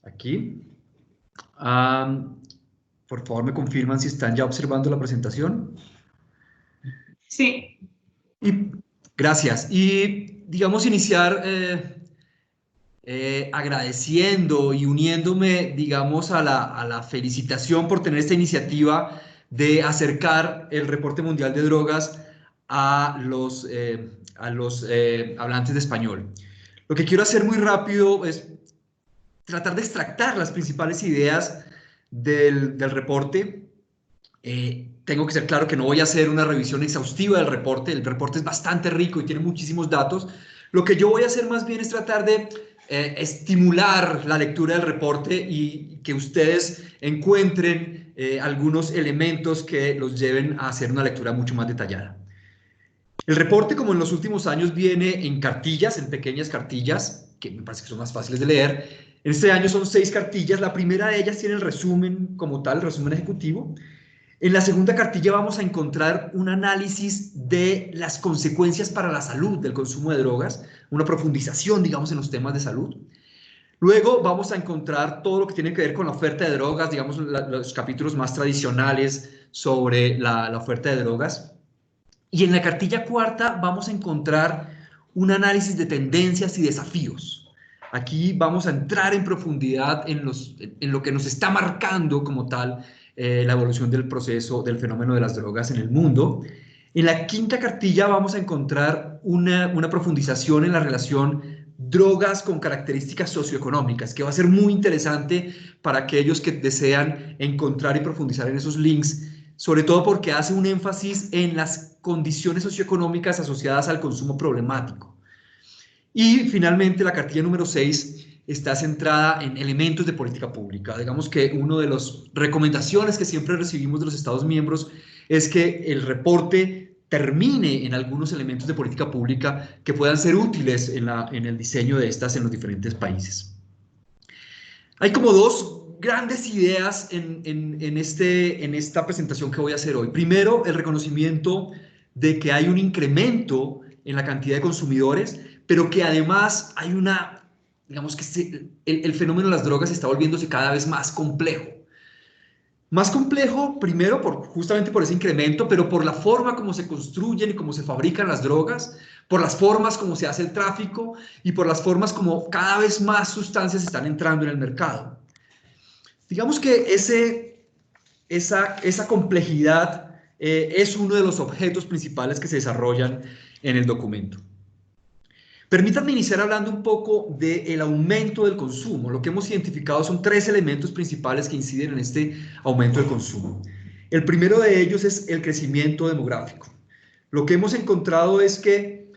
Aquí. Por favor, me confirman si están ya observando la presentación. Sí. Y gracias. Y digamos iniciar agradeciendo y uniéndome, digamos, a la felicitación por tener esta iniciativa de acercar el reporte mundial de drogas a los hablantes de español. Lo que quiero hacer muy rápido es tratar de extractar las principales ideas del reporte. Tengo que ser claro que no voy a hacer una revisión exhaustiva del reporte. El reporte es bastante rico y tiene muchísimos datos. Lo que yo voy a hacer más bien es tratar de estimular la lectura del reporte y que ustedes encuentren algunos elementos que los lleven a hacer una lectura mucho más detallada. El reporte, como en los últimos años, viene en cartillas, en pequeñas cartillas, que me parece que son más fáciles de leer. En este año son 6 cartillas. La primera de ellas tiene el resumen como tal, el resumen ejecutivo. En la segunda cartilla vamos a encontrar un análisis de las consecuencias para la salud del consumo de drogas, una profundización, digamos, en los temas de salud. Luego vamos a encontrar todo lo que tiene que ver con la oferta de drogas, digamos, los capítulos más tradicionales sobre la oferta de drogas. Y en la cartilla cuarta vamos a encontrar un análisis de tendencias y desafíos. Aquí vamos a entrar en profundidad en lo que nos está marcando como tal la evolución del proceso del fenómeno de las drogas en el mundo. En la quinta cartilla vamos a encontrar una profundización en la relación drogas con características socioeconómicas, que va a ser muy interesante para aquellos que desean encontrar y profundizar en esos links, sobre todo porque hace un énfasis en las condiciones socioeconómicas asociadas al consumo problemático. Y finalmente la cartilla número 6 está centrada en elementos de política pública. Digamos que una de las recomendaciones que siempre recibimos de los Estados miembros es que el reporte termine en algunos elementos de política pública que puedan ser útiles en el diseño de estas en los diferentes países. Hay como dos grandes ideas en esta presentación que voy a hacer hoy. Primero, el reconocimiento de que hay un incremento en la cantidad de consumidores, pero que además hay digamos que el fenómeno de las drogas está volviéndose cada vez más complejo. Más complejo, primero, justamente por ese incremento, pero por la forma como se construyen y cómo se fabrican las drogas, por las formas como se hace el tráfico y por las formas como cada vez más sustancias están entrando en el mercado. Digamos que esa complejidad es uno de los objetos principales que se desarrollan en el documento. Permítanme iniciar hablando un poco del aumento del consumo. Lo que hemos identificado son 3 elementos principales que inciden en este aumento del consumo. El primero de ellos es el crecimiento demográfico. Lo que hemos encontrado es que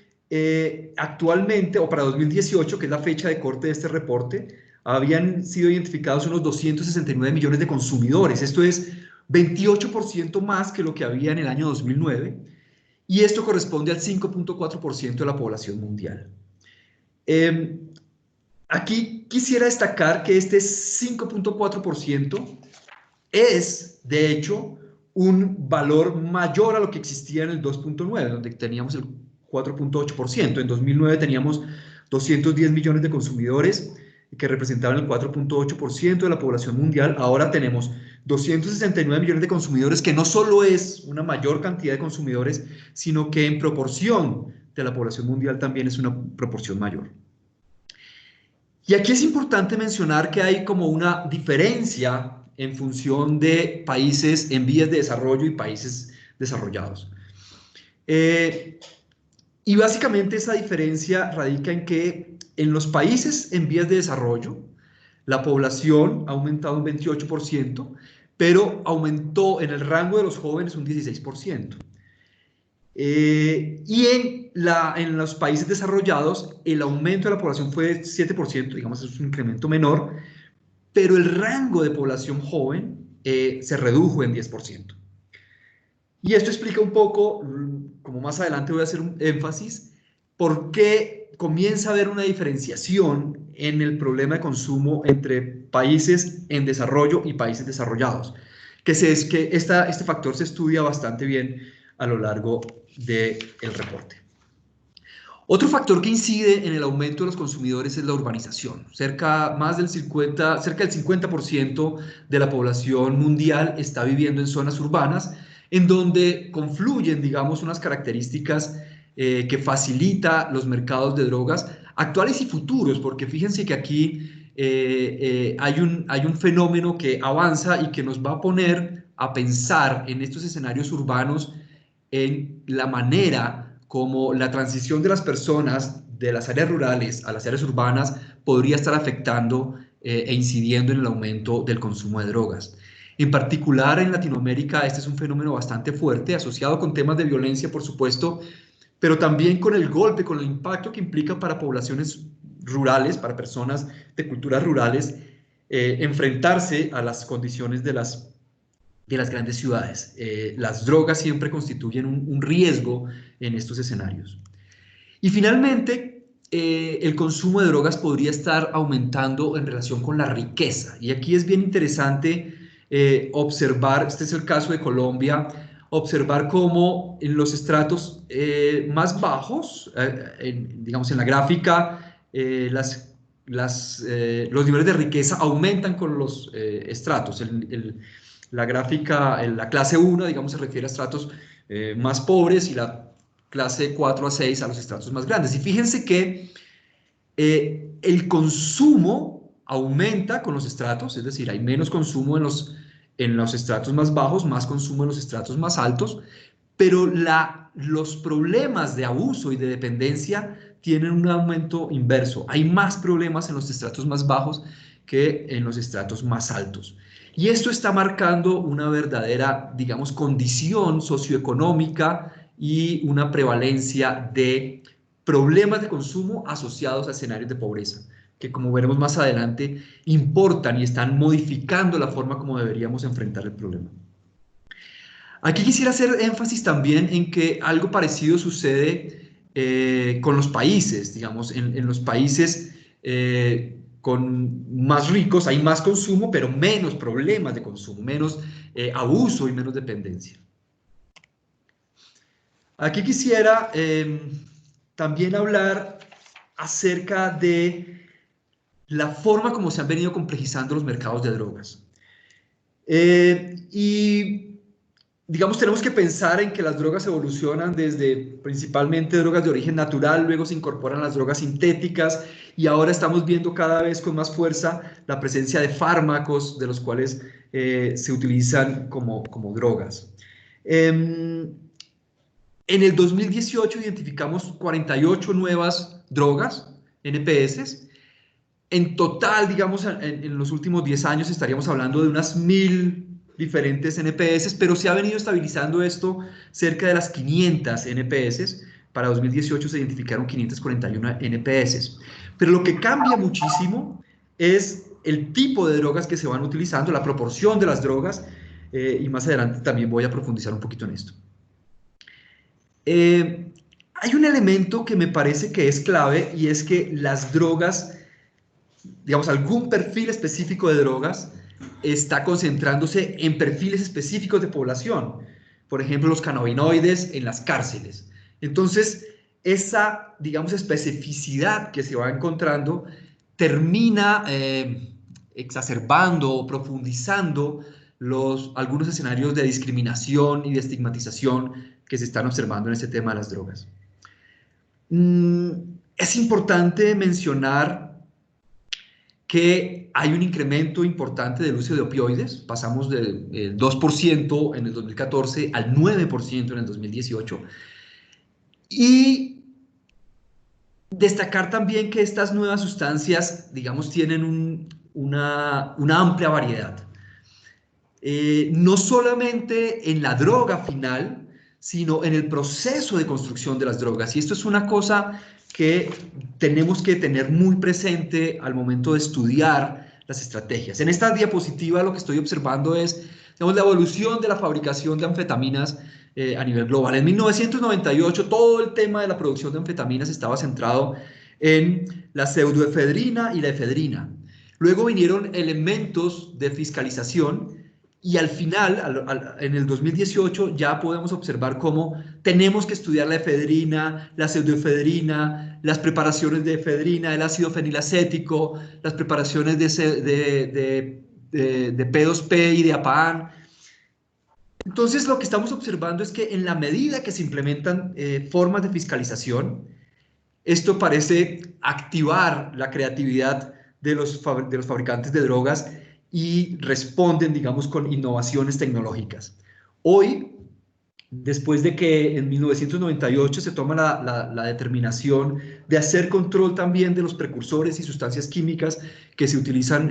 actualmente, o para 2018, que es la fecha de corte de este reporte, habían sido identificados unos 269 millones de consumidores. Esto es 28% más que lo que había en el año 2009, y esto corresponde al 5.4% de la población mundial. Aquí quisiera destacar que este 5.4% es, de hecho, un valor mayor a lo que existía en el 2.9, donde teníamos el 4.8%. En 2009 teníamos 210 millones de consumidores que representaban el 4.8% de la población mundial. Ahora tenemos 269 millones de consumidores, que no solo es una mayor cantidad de consumidores, sino que en proporción de la población mundial también es una proporción mayor. Y aquí es importante mencionar que hay como una diferencia en función de países en vías de desarrollo y países desarrollados. Y básicamente esa diferencia radica en que en los países en vías de desarrollo la población ha aumentado un 28%, pero aumentó en el rango de los jóvenes un 16%. Y en los países desarrollados el aumento de la población fue de 7%, digamos, es un incremento menor, pero el rango de población joven se redujo en 10%. Y esto explica un poco, como más adelante voy a hacer un énfasis, por qué comienza a haber una diferenciación en el problema de consumo entre países en desarrollo y países desarrollados. Este factor se estudia bastante bien a lo largo del reporte. Otro factor que incide en el aumento de los consumidores es la urbanización. Cerca del 50% de la población mundial está viviendo en zonas urbanas, en donde confluyen, digamos, unas características que facilita los mercados de drogas actuales y futuros, porque fíjense que aquí hay un fenómeno que avanza y que nos va a poner a pensar en estos escenarios urbanos en la manera como la transición de las personas de las áreas rurales a las áreas urbanas podría estar afectando e incidiendo en el aumento del consumo de drogas. En particular en Latinoamérica este es un fenómeno bastante fuerte, asociado con temas de violencia, por supuesto, pero también con el golpe, con el impacto que implica para poblaciones rurales, para personas de culturas rurales, enfrentarse a las condiciones de las grandes ciudades. Las drogas siempre constituyen un riesgo en estos escenarios. Y finalmente, el consumo de drogas podría estar aumentando en relación con la riqueza. Y aquí es bien interesante observar, este es el caso de Colombia, observar cómo en los estratos más bajos, digamos en la gráfica, los niveles de riqueza aumentan con los estratos. La gráfica, la clase 1, digamos, se refiere a estratos más pobres y la clase 4 a 6 a los estratos más grandes. Y fíjense que el consumo aumenta con los estratos, es decir, hay menos consumo en los estratos más bajos, más consumo en los estratos más altos, pero los problemas de abuso y de dependencia tienen un aumento inverso. Hay más problemas en los estratos más bajos que en los estratos más altos. Y esto está marcando una verdadera, digamos, condición socioeconómica y una prevalencia de problemas de consumo asociados a escenarios de pobreza, que como veremos más adelante, importan y están modificando la forma como deberíamos enfrentar el problema. Aquí quisiera hacer énfasis también en que algo parecido sucede con los países, digamos, en los países con más ricos hay más consumo, pero menos problemas de consumo, menos abuso y menos dependencia. Aquí quisiera también hablar acerca de la forma como se han venido complejizando los mercados de drogas. Y digamos, tenemos que pensar en que las drogas evolucionan desde principalmente drogas de origen natural, luego se incorporan las drogas sintéticas y ahora estamos viendo cada vez con más fuerza la presencia de fármacos de los cuales se utilizan como drogas. En el 2018 identificamos 48 nuevas drogas, NPS. En total, digamos, en los últimos 10 años estaríamos hablando de unas 1000 diferentes NPS, pero se ha venido estabilizando esto cerca de las 500 NPS. Para 2018 se identificaron 541 NPS. Pero lo que cambia muchísimo es el tipo de drogas que se van utilizando, la proporción de las drogas, y más adelante también voy a profundizar un poquito en esto. Hay un elemento que me parece que es clave y es que las drogas, digamos, algún perfil específico de drogas está concentrándose en perfiles específicos de población. Por ejemplo, los cannabinoides en las cárceles. Entonces, esa, digamos, especificidad que se va encontrando termina exacerbando o profundizando algunos escenarios de discriminación y de estigmatización que se están observando en este tema de las drogas. Es importante mencionar que hay un incremento importante del uso de opioides, pasamos del 2% en el 2014 al 9% en el 2018, y destacar también que estas nuevas sustancias, digamos, tienen una amplia variedad. No solamente en la droga final, sino en el proceso de construcción de las drogas. Y esto es una cosa que tenemos que tener muy presente al momento de estudiar las estrategias. En esta diapositiva lo que estoy observando es, digamos, la evolución de la fabricación de anfetaminas a nivel global. En 1998 todo el tema de la producción de anfetaminas estaba centrado en la pseudoefedrina y la efedrina. Luego vinieron elementos de fiscalización y al final, en el 2018, ya podemos observar cómo tenemos que estudiar la efedrina, la pseudoefedrina, las preparaciones de efedrina, el ácido fenilacético, las preparaciones de P2P y de APAN. Entonces, lo que estamos observando es que en la medida que se implementan formas de fiscalización, esto parece activar la creatividad de los fabricantes de drogas y responden, digamos, con innovaciones tecnológicas. Hoy, después de que en 1998 se toma la determinación de hacer control también de los precursores y sustancias químicas que se utilizan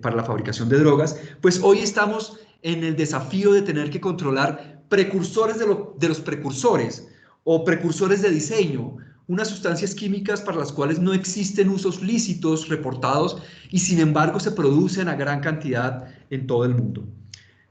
para la fabricación de drogas, pues hoy estamos en el desafío de tener que controlar precursores de los precursores o precursores de diseño, unas sustancias químicas para las cuales no existen usos lícitos reportados y sin embargo se producen a gran cantidad en todo el mundo.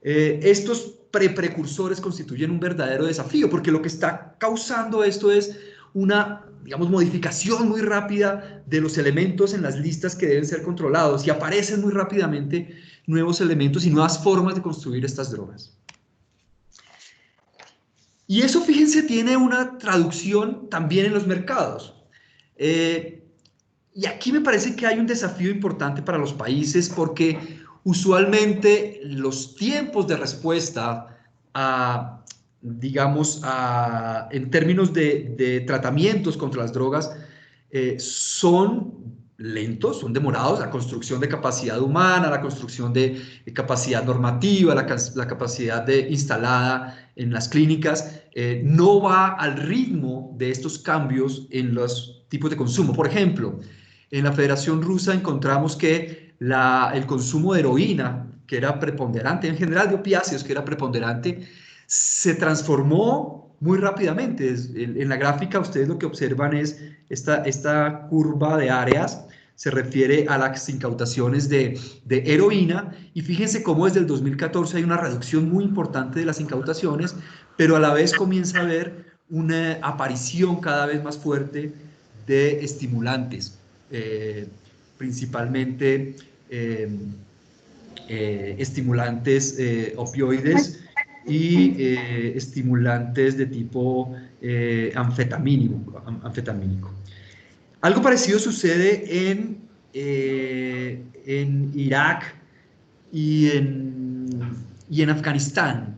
Estos precursores constituyen un verdadero desafío porque lo que está causando esto es una, digamos, modificación muy rápida de los elementos en las listas que deben ser controlados y aparecen muy rápidamente nuevos elementos y nuevas formas de construir estas drogas. Y eso, fíjense, tiene una traducción también en los mercados. Y aquí me parece que hay un desafío importante para los países porque usualmente los tiempos de respuesta a, digamos, en términos de tratamientos contra las drogas son lentos, son demorados, la construcción de capacidad humana, la construcción de capacidad normativa, la capacidad instalada en las clínicas, no va al ritmo de estos cambios en los tipos de consumo. Por ejemplo, en la Federación Rusa encontramos que el consumo de heroína, que era preponderante, en general de opiáceos, que era preponderante, se transformó muy rápidamente. En la gráfica ustedes lo que observan es esta curva de áreas, se refiere a las incautaciones de heroína, y fíjense cómo desde el 2014 hay una reducción muy importante de las incautaciones, pero a la vez comienza a haber una aparición cada vez más fuerte de estimulantes, principalmente estimulantes opioides y estimulantes de tipo anfetamínico. Algo parecido sucede en Irak y en Afganistán,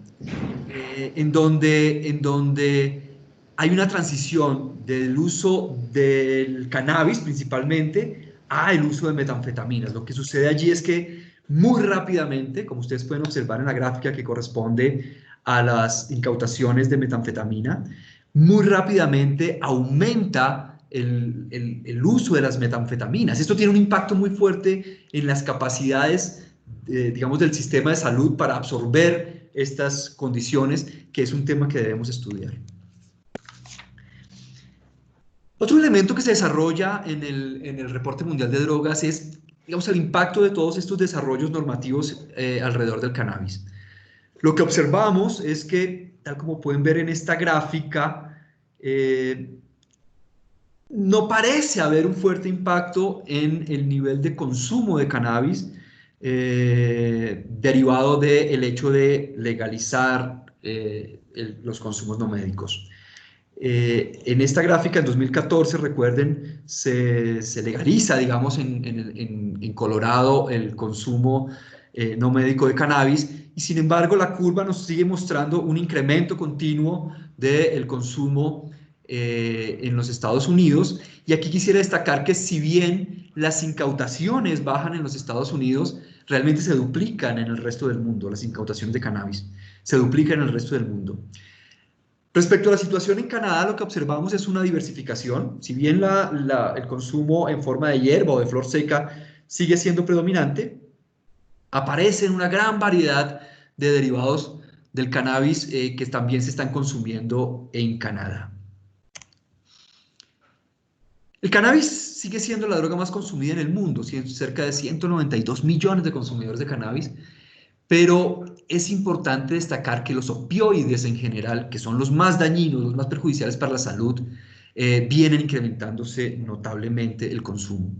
en donde hay una transición del uso del cannabis principalmente al uso de metanfetaminas. Lo que sucede allí es que muy rápidamente, como ustedes pueden observar en la gráfica que corresponde a las incautaciones de metanfetamina, muy rápidamente aumenta el uso de las metanfetaminas. Esto tiene un impacto muy fuerte en las capacidades, digamos, del sistema de salud para absorber estas condiciones, que es un tema que debemos estudiar. Otro elemento que se desarrolla en el Reporte Mundial de Drogas es, digamos, el impacto de todos estos desarrollos normativos alrededor del cannabis. Lo que observamos es que, tal como pueden ver en esta gráfica, no parece haber un fuerte impacto en el nivel de consumo de cannabis derivado del hecho de legalizar los consumos no médicos. En esta gráfica, en 2014, recuerden, se legaliza, digamos, en Colorado el consumo no médico de cannabis, y sin embargo la curva nos sigue mostrando un incremento continuo del consumo en los Estados Unidos. Y aquí quisiera destacar que si bien las incautaciones bajan en los Estados Unidos, realmente se duplican en el resto del mundo, las incautaciones de cannabis se duplican en el resto del mundo. Respecto a la situación en Canadá, lo que observamos es una diversificación. Si bien el consumo en forma de hierba o de flor seca sigue siendo predominante, aparecen una gran variedad de derivados del cannabis que también se están consumiendo en Canadá. El cannabis sigue siendo la droga más consumida en el mundo, cerca de 192 millones de consumidores de cannabis, pero es importante destacar que los opioides en general, que son los más dañinos, los más perjudiciales para la salud, vienen incrementándose notablemente el consumo.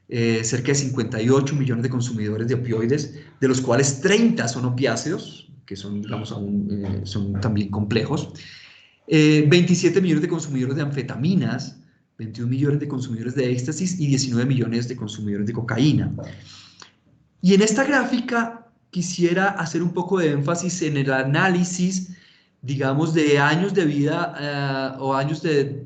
cerca de 58 millones de consumidores de opioides, de los cuales 30 son opiáceos, que son, digamos, son también complejos, 27 millones de consumidores de anfetaminas, 21 millones de consumidores de éxtasis y 19 millones de consumidores de cocaína. Y en esta gráfica quisiera hacer un poco de énfasis en el análisis, digamos, de años de vida o años de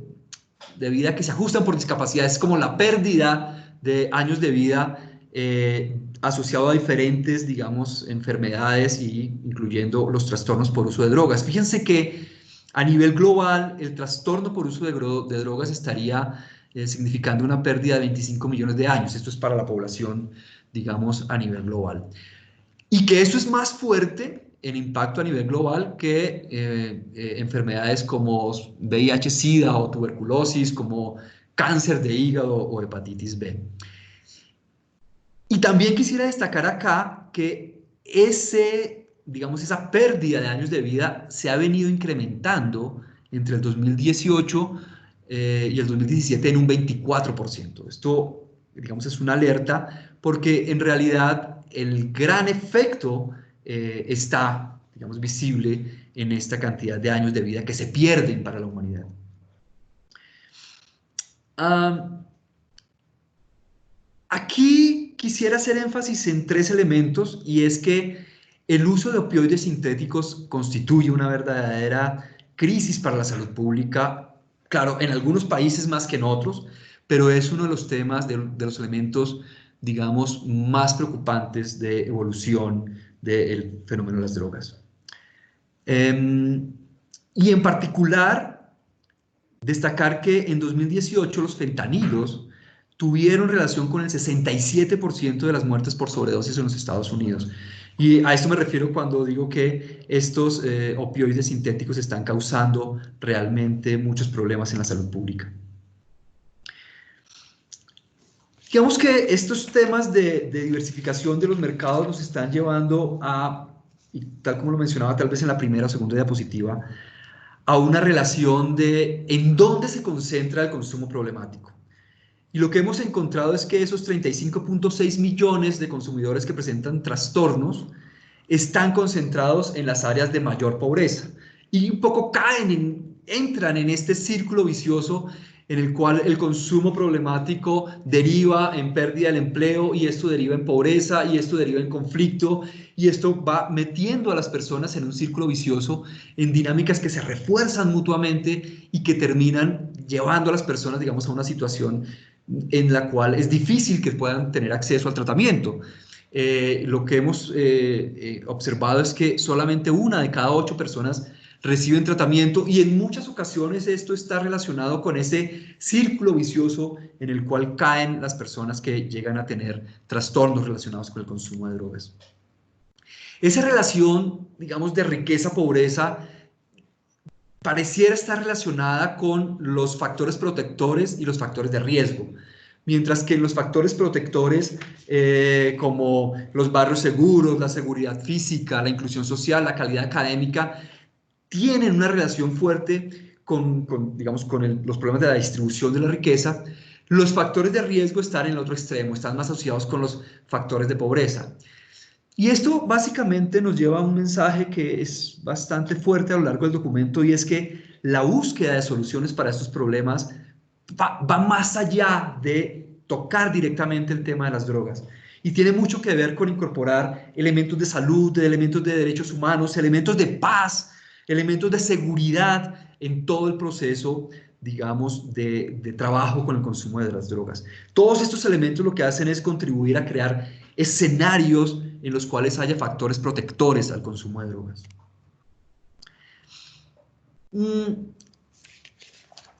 vida que se ajustan por discapacidades, como la pérdida de años de vida asociado a diferentes, digamos, enfermedades y incluyendo los trastornos por uso de drogas. Fíjense que a nivel global el trastorno por uso de drogas estaría significando una pérdida de 25 millones de años. Esto es para la población, digamos, a nivel global. Y que eso es más fuerte en impacto a nivel global que enfermedades como VIH-Sida o tuberculosis, como cáncer de hígado o hepatitis B. Y también quisiera destacar acá que digamos, esa pérdida de años de vida se ha venido incrementando entre el 2018 y el 2017 en un 24%. Esto, digamos, es una alerta porque en realidad el gran efecto está, digamos, visible en esta cantidad de años de vida que se pierden para la humanidad. Aquí quisiera hacer énfasis en tres elementos y es que el uso de opioides sintéticos constituye una verdadera crisis para la salud pública, claro, en algunos países más que en otros, pero es uno de los temas, de los elementos, digamos, más preocupantes de evolución del fenómeno de las drogas. Y en particular, destacar que en 2018 los fentanilos tuvieron relación con el 67% de las muertes por sobredosis en los Estados Unidos. Y a esto me refiero cuando digo que estos opioides sintéticos están causando realmente muchos problemas en la salud pública. Digamos que estos temas de diversificación de los mercados nos están llevando a, y tal como lo mencionaba tal vez en la primera o segunda diapositiva, a una relación de en dónde se concentra el consumo problemático. Y lo que hemos encontrado es que esos 35.6 millones de consumidores que presentan trastornos están concentrados en las áreas de mayor pobreza y un poco entran en este círculo vicioso en el cual el consumo problemático deriva en pérdida del empleo y esto deriva en pobreza y esto deriva en conflicto y esto va metiendo a las personas en un círculo vicioso, en dinámicas que se refuerzan mutuamente y que terminan llevando a las personas, digamos, a una situación en la cual es difícil que puedan tener acceso al tratamiento. Lo que hemos observado es que solamente 1 de cada 8 personas reciben tratamiento y en muchas ocasiones esto está relacionado con ese círculo vicioso en el cual caen las personas que llegan a tener trastornos relacionados con el consumo de drogas. Esa relación, digamos, de riqueza-pobreza pareciera estar relacionada con los factores protectores y los factores de riesgo. Mientras que los factores protectores como los barrios seguros, la seguridad física, la inclusión social, la calidad académica, tienen una relación fuerte digamos, con los problemas de la distribución de la riqueza, los factores de riesgo están en el otro extremo, están más asociados con los factores de pobreza. Y esto básicamente nos lleva a un mensaje que es bastante fuerte a lo largo del documento y es que la búsqueda de soluciones para estos problemas va más allá de tocar directamente el tema de las drogas y tiene mucho que ver con incorporar elementos de salud, elementos de derechos humanos, elementos de paz, elementos de seguridad en todo el proceso, digamos, de trabajo con el consumo de las drogas. Todos estos elementos lo que hacen es contribuir a crear escenarios en los cuales haya factores protectores al consumo de drogas.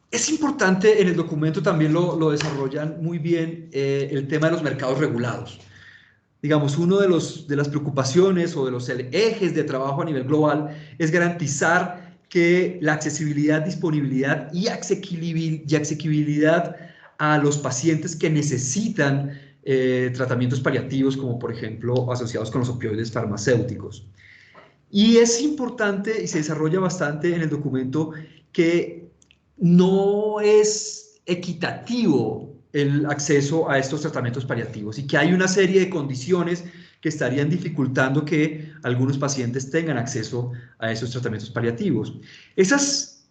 Es importante, en el documento también lo desarrollan muy bien, el tema de los mercados regulados. Digamos, uno de las preocupaciones o de los ejes de trabajo a nivel global es garantizar que la accesibilidad, disponibilidad y asequibilidad a los pacientes que necesitan tratamientos paliativos, como por ejemplo asociados con los opioides farmacéuticos. Y es importante, y se desarrolla bastante en el documento, que no es equitativo el acceso a estos tratamientos paliativos y que hay una serie de condiciones que estarían dificultando que algunos pacientes tengan acceso a esos tratamientos paliativos. Esos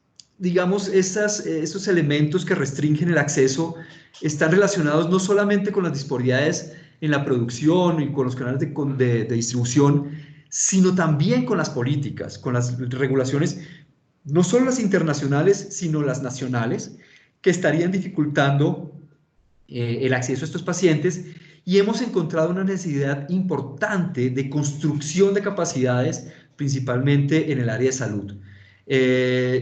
elementos que restringen el acceso están relacionados no solamente con las disponibilidades en la producción y con los canales de distribución, sino también con las políticas, con las regulaciones, no solo las internacionales, sino las nacionales, que estarían dificultando el acceso a estos pacientes, y hemos encontrado una necesidad importante de construcción de capacidades, principalmente en el área de salud.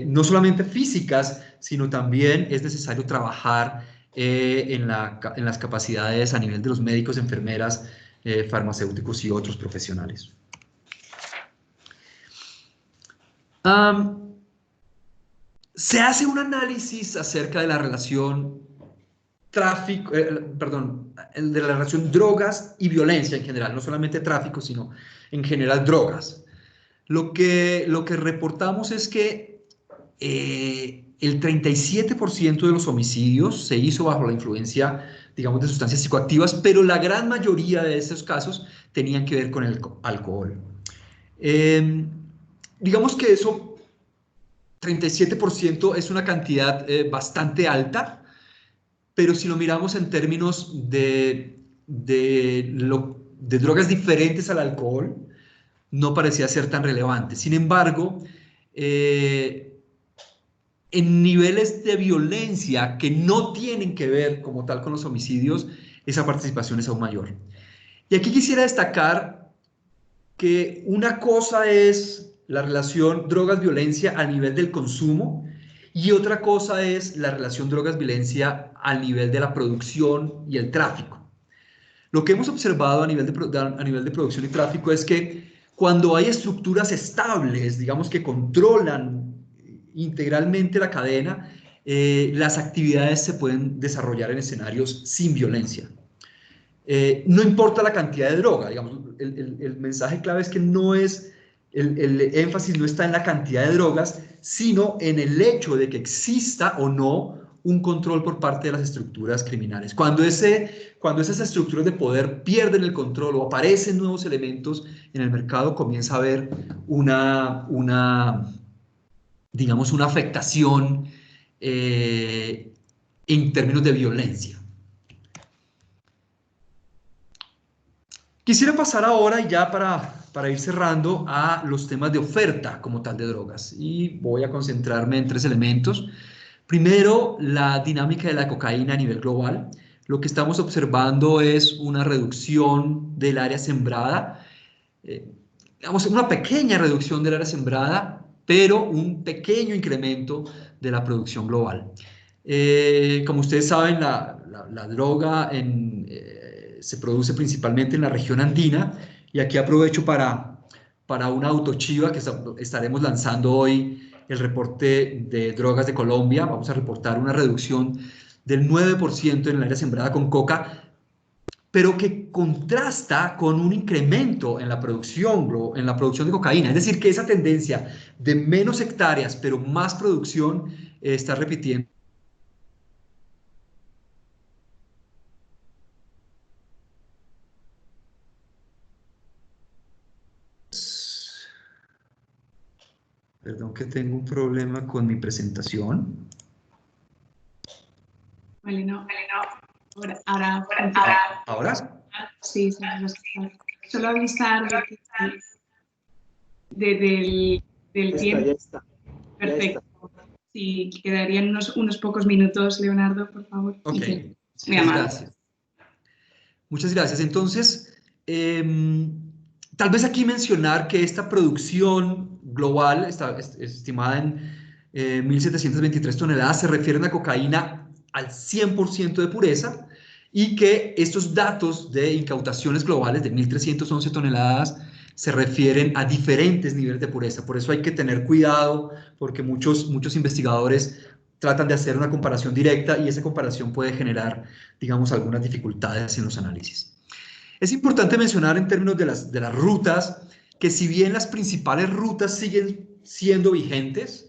No solamente físicas, sino también es necesario trabajar en las capacidades a nivel de los médicos, enfermeras, farmacéuticos y otros profesionales. Se hace un análisis acerca de la relación de la relación drogas y violencia en general, no solamente tráfico, sino en general drogas. Lo que reportamos es que el 37% de los homicidios se hizo bajo la influencia, digamos, de sustancias psicoactivas, pero la gran mayoría de esos casos tenían que ver con el alcohol. Digamos que eso, 37% es una cantidad bastante alta, pero si lo miramos en términos de drogas diferentes al alcohol, no parecía ser tan relevante. Sin embargo, en niveles de violencia que no tienen que ver como tal con los homicidios, esa participación es aún mayor. Y aquí quisiera destacar que una cosa es la relación drogas-violencia a nivel del consumo y otra cosa es la relación drogas-violencia al nivel de la producción y el tráfico. Lo que hemos observado a nivel de producción y tráfico es que cuando hay estructuras estables, digamos que controlan integralmente la cadena, las actividades se pueden desarrollar en escenarios sin violencia. No importa la cantidad de droga, digamos, el mensaje clave es que no es, el énfasis no está en la cantidad de drogas, sino en el hecho de que exista o no un control por parte de las estructuras criminales. Cuando esas estructuras de poder pierden el control o aparecen nuevos elementos en el mercado, comienza a haber digamos, una afectación en términos de violencia. Quisiera pasar ahora, ya para ir cerrando, a los temas de oferta como tal de drogas. Y voy a concentrarme en 3 elementos. Primero, la dinámica de la cocaína a nivel global. Lo que estamos observando es una reducción del área sembrada, digamos, una pequeña reducción del área sembrada, pero un pequeño incremento de la producción global. Como ustedes saben, la droga se produce principalmente en la región andina, y aquí aprovecho para una autochiva que estaremos lanzando hoy, el reporte de drogas de Colombia. Vamos a reportar una reducción del 9% en el área sembrada con coca, pero que contrasta con un incremento en la producción de cocaína. Es decir, que esa tendencia de menos hectáreas, pero más producción, está repitiendo. Perdón que tengo un problema con mi presentación. Vale, no. ¿Ahora? Sí, solo avisar del tiempo. Ya está. Perfecto. Sí, quedarían unos pocos minutos, Leonardo, por favor. Ok, Muy amable. gracias. Muchas gracias. Entonces, tal vez aquí mencionar que esta producción global está estimada en 1.723 toneladas, se refieren a cocaína al 100% de pureza, y que estos datos de incautaciones globales de 1.311 toneladas se refieren a diferentes niveles de pureza. Por eso hay que tener cuidado, porque muchos investigadores tratan de hacer una comparación directa y esa comparación puede generar, digamos, algunas dificultades en los análisis. Es importante mencionar en términos de las rutas, que si bien las principales rutas siguen siendo vigentes,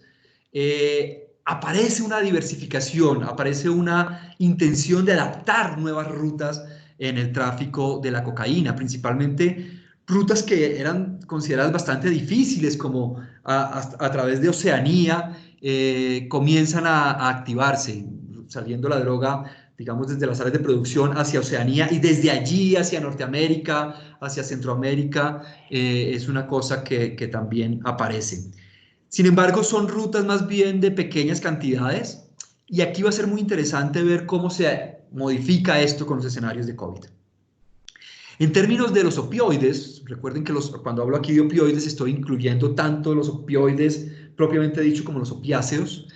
aparece una diversificación, aparece una intención de adaptar nuevas rutas en el tráfico de la cocaína, principalmente rutas que eran consideradas bastante difíciles, como a través de Oceanía, comienzan a activarse, saliendo la droga, digamos, desde las áreas de producción hacia Oceanía y desde allí hacia Norteamérica, hacia Centroamérica, es una cosa que también aparece. Sin embargo, son rutas más bien de pequeñas cantidades y aquí va a ser muy interesante ver cómo se modifica esto con los escenarios de COVID. En términos de los opioides, recuerden que cuando hablo aquí de opioides estoy incluyendo tanto los opioides propiamente dicho como los opiáceos.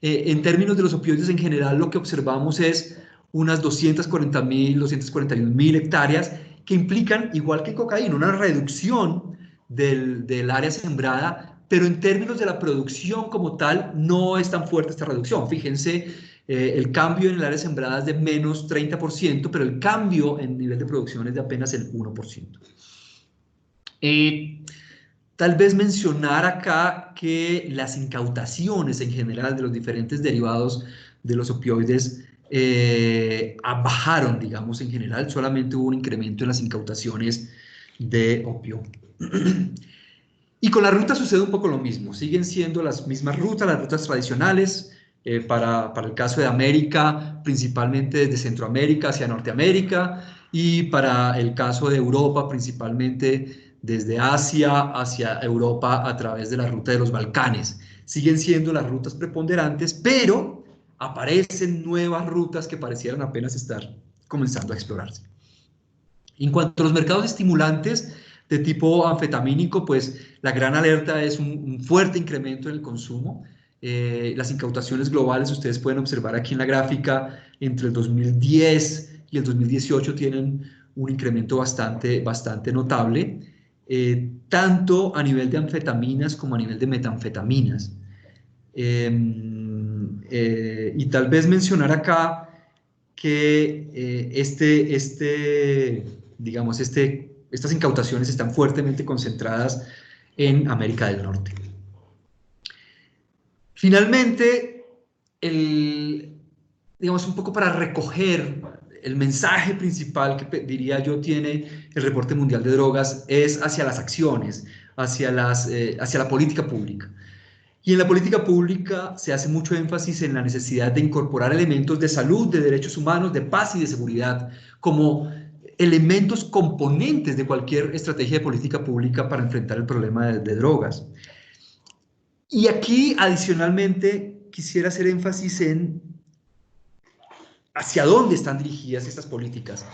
En términos de los opioides en general lo que observamos es unas 240.000, 241.000 hectáreas que implican, igual que cocaína, una reducción del área sembrada, pero en términos de la producción como tal no es tan fuerte esta reducción. Fíjense, el cambio en el área sembrada es de menos 30%, pero el cambio en nivel de producción es de apenas el 1%. Tal vez mencionar acá que las incautaciones en general de los diferentes derivados de los opioides bajaron, digamos, en general. Solamente hubo un incremento en las incautaciones de opio. Y con la ruta sucede un poco lo mismo. Siguen siendo las mismas rutas, las rutas tradicionales, para el caso de América, principalmente desde Centroamérica hacia Norteamérica, y para el caso de Europa, principalmente desde Asia hacia Europa a través de la ruta de los Balcanes. Siguen siendo las rutas preponderantes, pero aparecen nuevas rutas que parecieran apenas estar comenzando a explorarse. En cuanto a los mercados estimulantes de tipo anfetamínico, pues la gran alerta es un fuerte incremento en el consumo. Las incautaciones globales, ustedes pueden observar aquí en la gráfica, entre el 2010 y el 2018 tienen un incremento bastante notable, tanto a nivel de anfetaminas como a nivel de metanfetaminas. Y tal vez mencionar acá que estas incautaciones están fuertemente concentradas en América del Norte. Finalmente, digamos, un poco para recoger el mensaje principal que diría yo tiene el Reporte Mundial de Drogas es hacia las acciones, hacia la política pública. Y en la política pública se hace mucho énfasis en la necesidad de incorporar elementos de salud, de derechos humanos, de paz y de seguridad como elementos componentes de cualquier estrategia de política pública para enfrentar el problema de drogas. Y aquí, adicionalmente, quisiera hacer énfasis en hacia dónde están dirigidas estas políticas.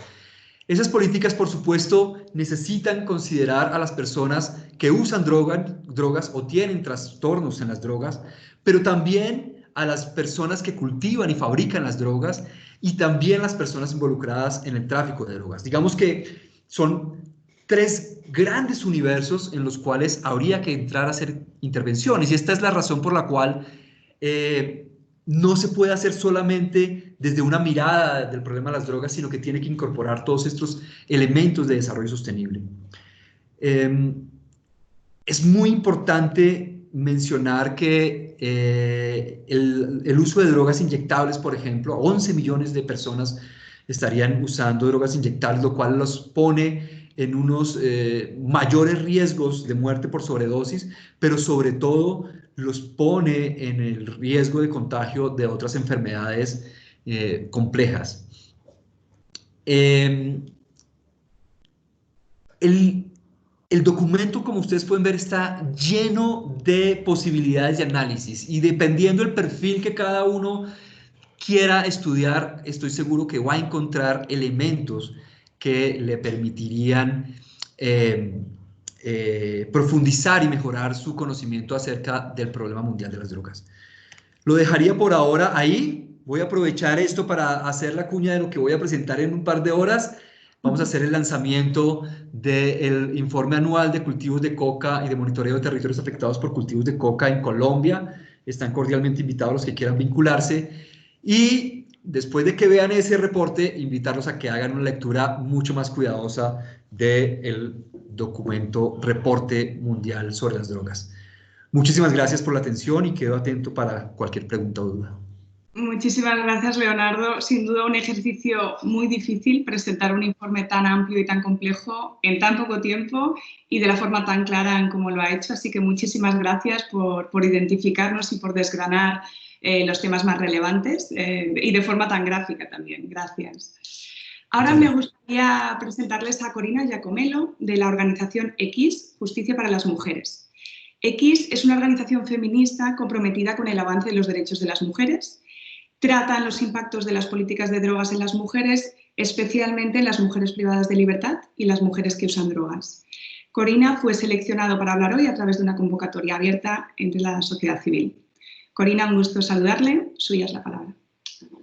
Esas políticas, por supuesto, necesitan considerar a las personas que usan drogas o tienen trastornos en las drogas, pero también a las personas que cultivan y fabrican las drogas y también las personas involucradas en el tráfico de drogas. Digamos que son tres grandes universos en los cuales habría que entrar a hacer intervenciones y esta es la razón por la cual no se puede hacer solamente desde una mirada del problema de las drogas, sino que tiene que incorporar todos estos elementos de desarrollo sostenible. Es muy importante mencionar que el uso de drogas inyectables, por ejemplo, 11 millones de personas estarían usando drogas inyectables, lo cual los pone en unos mayores riesgos de muerte por sobredosis, pero sobre todo los pone en el riesgo de contagio de otras enfermedades complejas. El documento, como ustedes pueden ver, está lleno de posibilidades de análisis y dependiendo del perfil que cada uno quiera estudiar, estoy seguro que va a encontrar elementos que le permitirían profundizar y mejorar su conocimiento acerca del problema mundial de las drogas. Lo dejaría por ahora ahí. Voy a aprovechar esto para hacer la cuña de lo que voy a presentar en un par de horas. Vamos a hacer el lanzamiento del informe anual de cultivos de coca y de monitoreo de territorios afectados por cultivos de coca en Colombia. Están cordialmente invitados los que quieran vincularse. Y después de que vean ese reporte, invitarlos a que hagan una lectura mucho más cuidadosa del documento Reporte Mundial sobre las Drogas. Muchísimas gracias por la atención y quedo atento para cualquier pregunta o duda. Muchísimas gracias, Leonardo. Sin duda un ejercicio muy difícil presentar un informe tan amplio y tan complejo en tan poco tiempo y de la forma tan clara en como lo ha hecho. Así que muchísimas gracias por identificarnos y por desgranar los temas más relevantes y de forma tan gráfica también. Gracias. Ahora Muchas me gracias. gustaría presentarles a Corina Giacomello de la organización X, Justicia para las Mujeres. X es una organización feminista comprometida con el avance de los derechos de las mujeres. Tratan los impactos de las políticas de drogas en las mujeres, especialmente en las mujeres privadas de libertad y las mujeres que usan drogas. Corina fue seleccionado para hablar hoy a través de una convocatoria abierta entre la sociedad civil. Corina, un gusto saludarle. Suya es la palabra.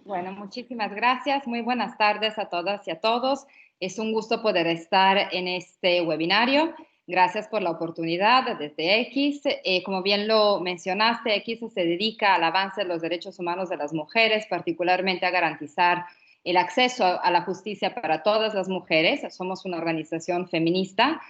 Bueno, muchísimas gracias. Muy buenas tardes a todas y a todos. Es un gusto poder estar en este webinario. Gracias por la oportunidad desde X. Como bien lo mencionaste, X se dedica al avance de los derechos humanos de las mujeres, particularmente a garantizar el acceso a la justicia para todas las mujeres. Somos una organización feminista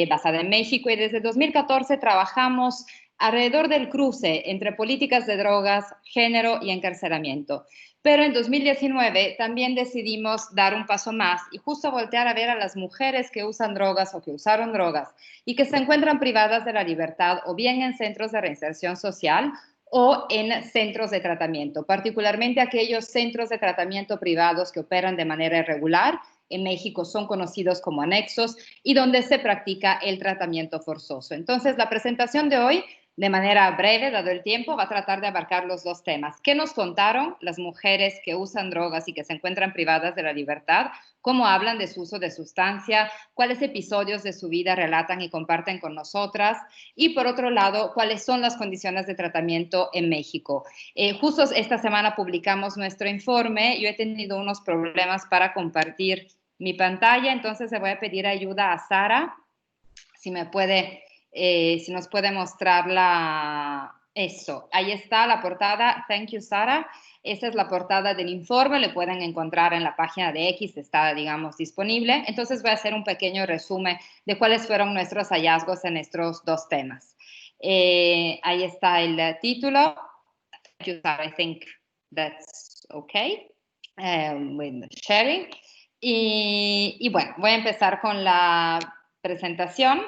basada en México y desde 2014 trabajamos alrededor del cruce entre políticas de drogas, género y encarcelamiento. Pero en 2019 también decidimos dar un paso más y justo voltear a ver a las mujeres que usan drogas o que usaron drogas y que se encuentran privadas de la libertad o bien en centros de reinserción social o en centros de tratamiento, particularmente aquellos centros de tratamiento privados que operan de manera irregular. En México son conocidos como anexos y donde se practica el tratamiento forzoso. Entonces, la presentación de hoy, de manera breve, dado el tiempo, va a tratar de abarcar los dos temas. ¿Qué nos contaron las mujeres que usan drogas y que se encuentran privadas de la libertad? ¿Cómo hablan de su uso de sustancia? ¿Cuáles episodios de su vida relatan y comparten con nosotras? Y por otro lado, ¿cuáles son las condiciones de tratamiento en México? Justo esta semana publicamos nuestro informe. Yo he tenido unos problemas para compartir mi pantalla, entonces le voy a pedir ayuda a Sara, si me puede... si nos puede mostrar eso. Ahí está la portada. Thank you, Sara. Esta es la portada del informe. Le pueden encontrar en la página de X. Está, digamos, disponible. Entonces voy a hacer un pequeño resumen de cuáles fueron nuestros hallazgos en estos dos temas. Ahí está el título. Thank you, Sara. I think that's okay. With sharing. Y bueno, voy a empezar con la presentación.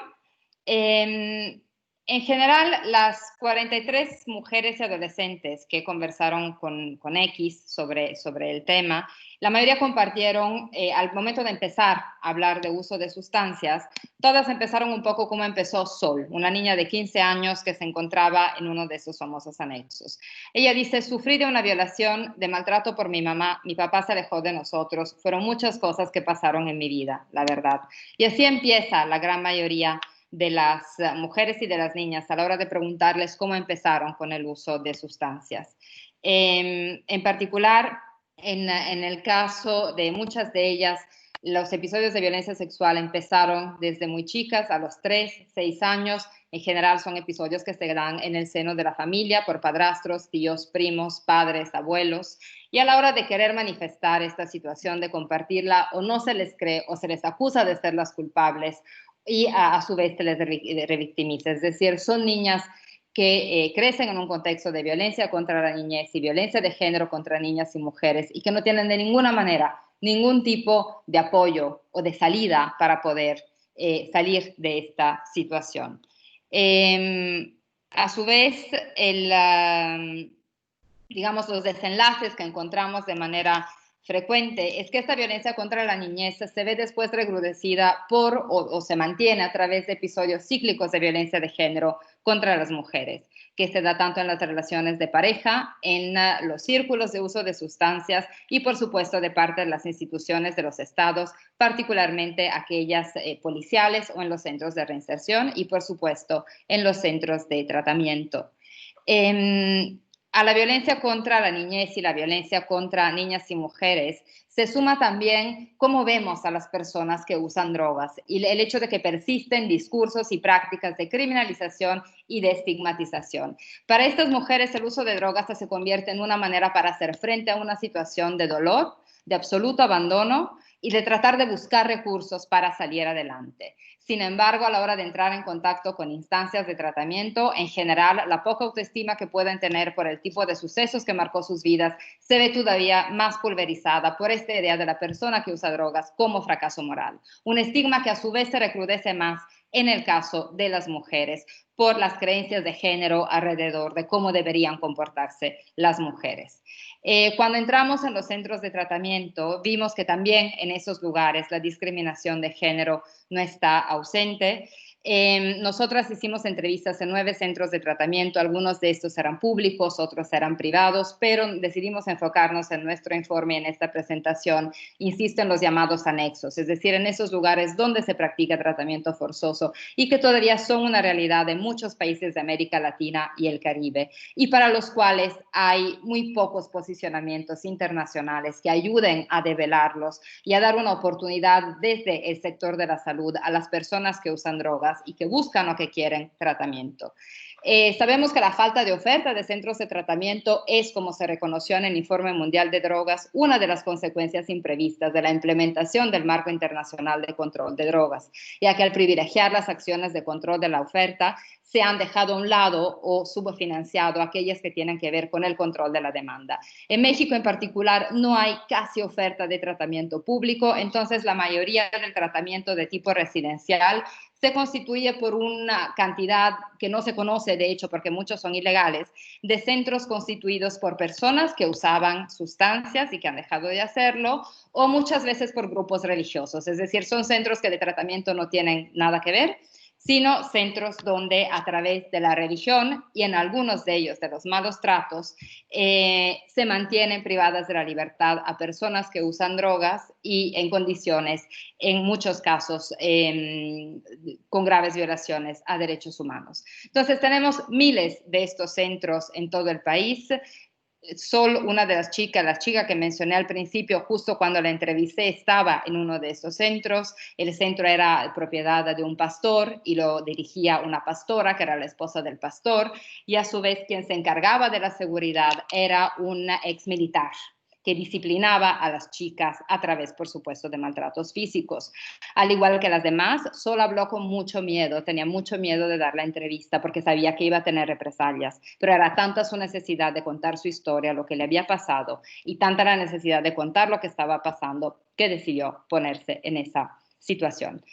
En general, las 43 mujeres y adolescentes que conversaron con X sobre el tema, la mayoría compartieron, al momento de empezar a hablar de uso de sustancias, todas empezaron un poco como empezó Sol, una niña de 15 años que se encontraba en uno de esos famosos anexos. Ella dice: sufrí de una violación, de maltrato por mi mamá, mi papá se alejó de nosotros, fueron muchas cosas que pasaron en mi vida, la verdad. Y así empieza la gran mayoría de las mujeres y de las niñas a la hora de preguntarles cómo empezaron con el uso de sustancias. En particular, en el caso de muchas de ellas, los episodios de violencia sexual empezaron desde muy chicas, a los 3, 6 años. En general son episodios que se dan en el seno de la familia por padrastros, tíos, primos, padres, abuelos. Y a la hora de querer manifestar esta situación, de compartirla, o no se les cree o se les acusa de ser las culpables, y a su vez se les revictimiza. Es decir, son niñas que crecen en un contexto de violencia contra la niñez y violencia de género contra niñas y mujeres y que no tienen de ninguna manera ningún tipo de apoyo o de salida para poder salir de esta situación. A su vez, digamos, los desenlaces que encontramos de manera frecuente es que esta violencia contra la niñez se ve después recrudecida por o se mantiene a través de episodios cíclicos de violencia de género contra las mujeres, que se da tanto en las relaciones de pareja, en los círculos de uso de sustancias y, por supuesto, de parte de las instituciones de los estados, particularmente aquellas policiales o en los centros de reinserción y, por supuesto, en los centros de tratamiento. A la violencia contra la niñez y la violencia contra niñas y mujeres se suma también cómo vemos a las personas que usan drogas y el hecho de que persisten discursos y prácticas de criminalización y de estigmatización. Para estas mujeres el uso de drogas se convierte en una manera para hacer frente a una situación de dolor, de absoluto abandono, y de tratar de buscar recursos para salir adelante. Sin embargo, a la hora de entrar en contacto con instancias de tratamiento, en general, la poca autoestima que pueden tener por el tipo de sucesos que marcó sus vidas se ve todavía más pulverizada por esta idea de la persona que usa drogas como fracaso moral. Un estigma que a su vez se recrudece más en el caso de las mujeres por las creencias de género alrededor de cómo deberían comportarse las mujeres. Cuando entramos en los centros de tratamiento, vimos que también en esos lugares la discriminación de género no está ausente. Nosotras hicimos entrevistas en 9 centros de tratamiento, algunos de estos eran públicos, otros eran privados, pero decidimos enfocarnos en nuestro informe, en esta presentación, insisto, en los llamados anexos, es decir, en esos lugares donde se practica tratamiento forzoso y que todavía son una realidad en muchos países de América Latina y el Caribe, y para los cuales hay muy pocos posicionamientos internacionales que ayuden a develarlos y a dar una oportunidad desde el sector de la salud a las personas que usan drogas y que buscan o que quieren tratamiento. Sabemos que la falta de oferta de centros de tratamiento es, como se reconoció en el Informe Mundial de Drogas, una de las consecuencias imprevistas de la implementación del Marco Internacional de Control de Drogas, ya que al privilegiar las acciones de control de la oferta, se han dejado a un lado o subfinanciado aquellas que tienen que ver con el control de la demanda. En México en particular no hay casi oferta de tratamiento público, entonces la mayoría del tratamiento de tipo residencial se constituye por una cantidad que no se conoce, de hecho, porque muchos son ilegales, de centros constituidos por personas que usaban sustancias y que han dejado de hacerlo, o muchas veces por grupos religiosos, es decir, son centros que de tratamiento no tienen nada que ver, sino centros donde a través de la religión y en algunos de ellos de los malos tratos se mantienen privadas de la libertad a personas que usan drogas y en condiciones, en muchos casos, con graves violaciones a derechos humanos. Entonces tenemos miles de estos centros en todo el país. Sol, una de las chicas, la chica que mencioné al principio, justo cuando la entrevisté, estaba en uno de esos centros. El centro era propiedad de un pastor y lo dirigía una pastora, que era la esposa del pastor, y a su vez quien se encargaba de la seguridad era un ex militar que disciplinaba a las chicas a través, por supuesto, de maltratos físicos. Al igual que las demás, Sol habló con mucho miedo, tenía mucho miedo de dar la entrevista porque sabía que iba a tener represalias, pero era tanta su necesidad de contar su historia, lo que le había pasado, y tanta la necesidad de contar lo que estaba pasando, que decidió ponerse en esa situación.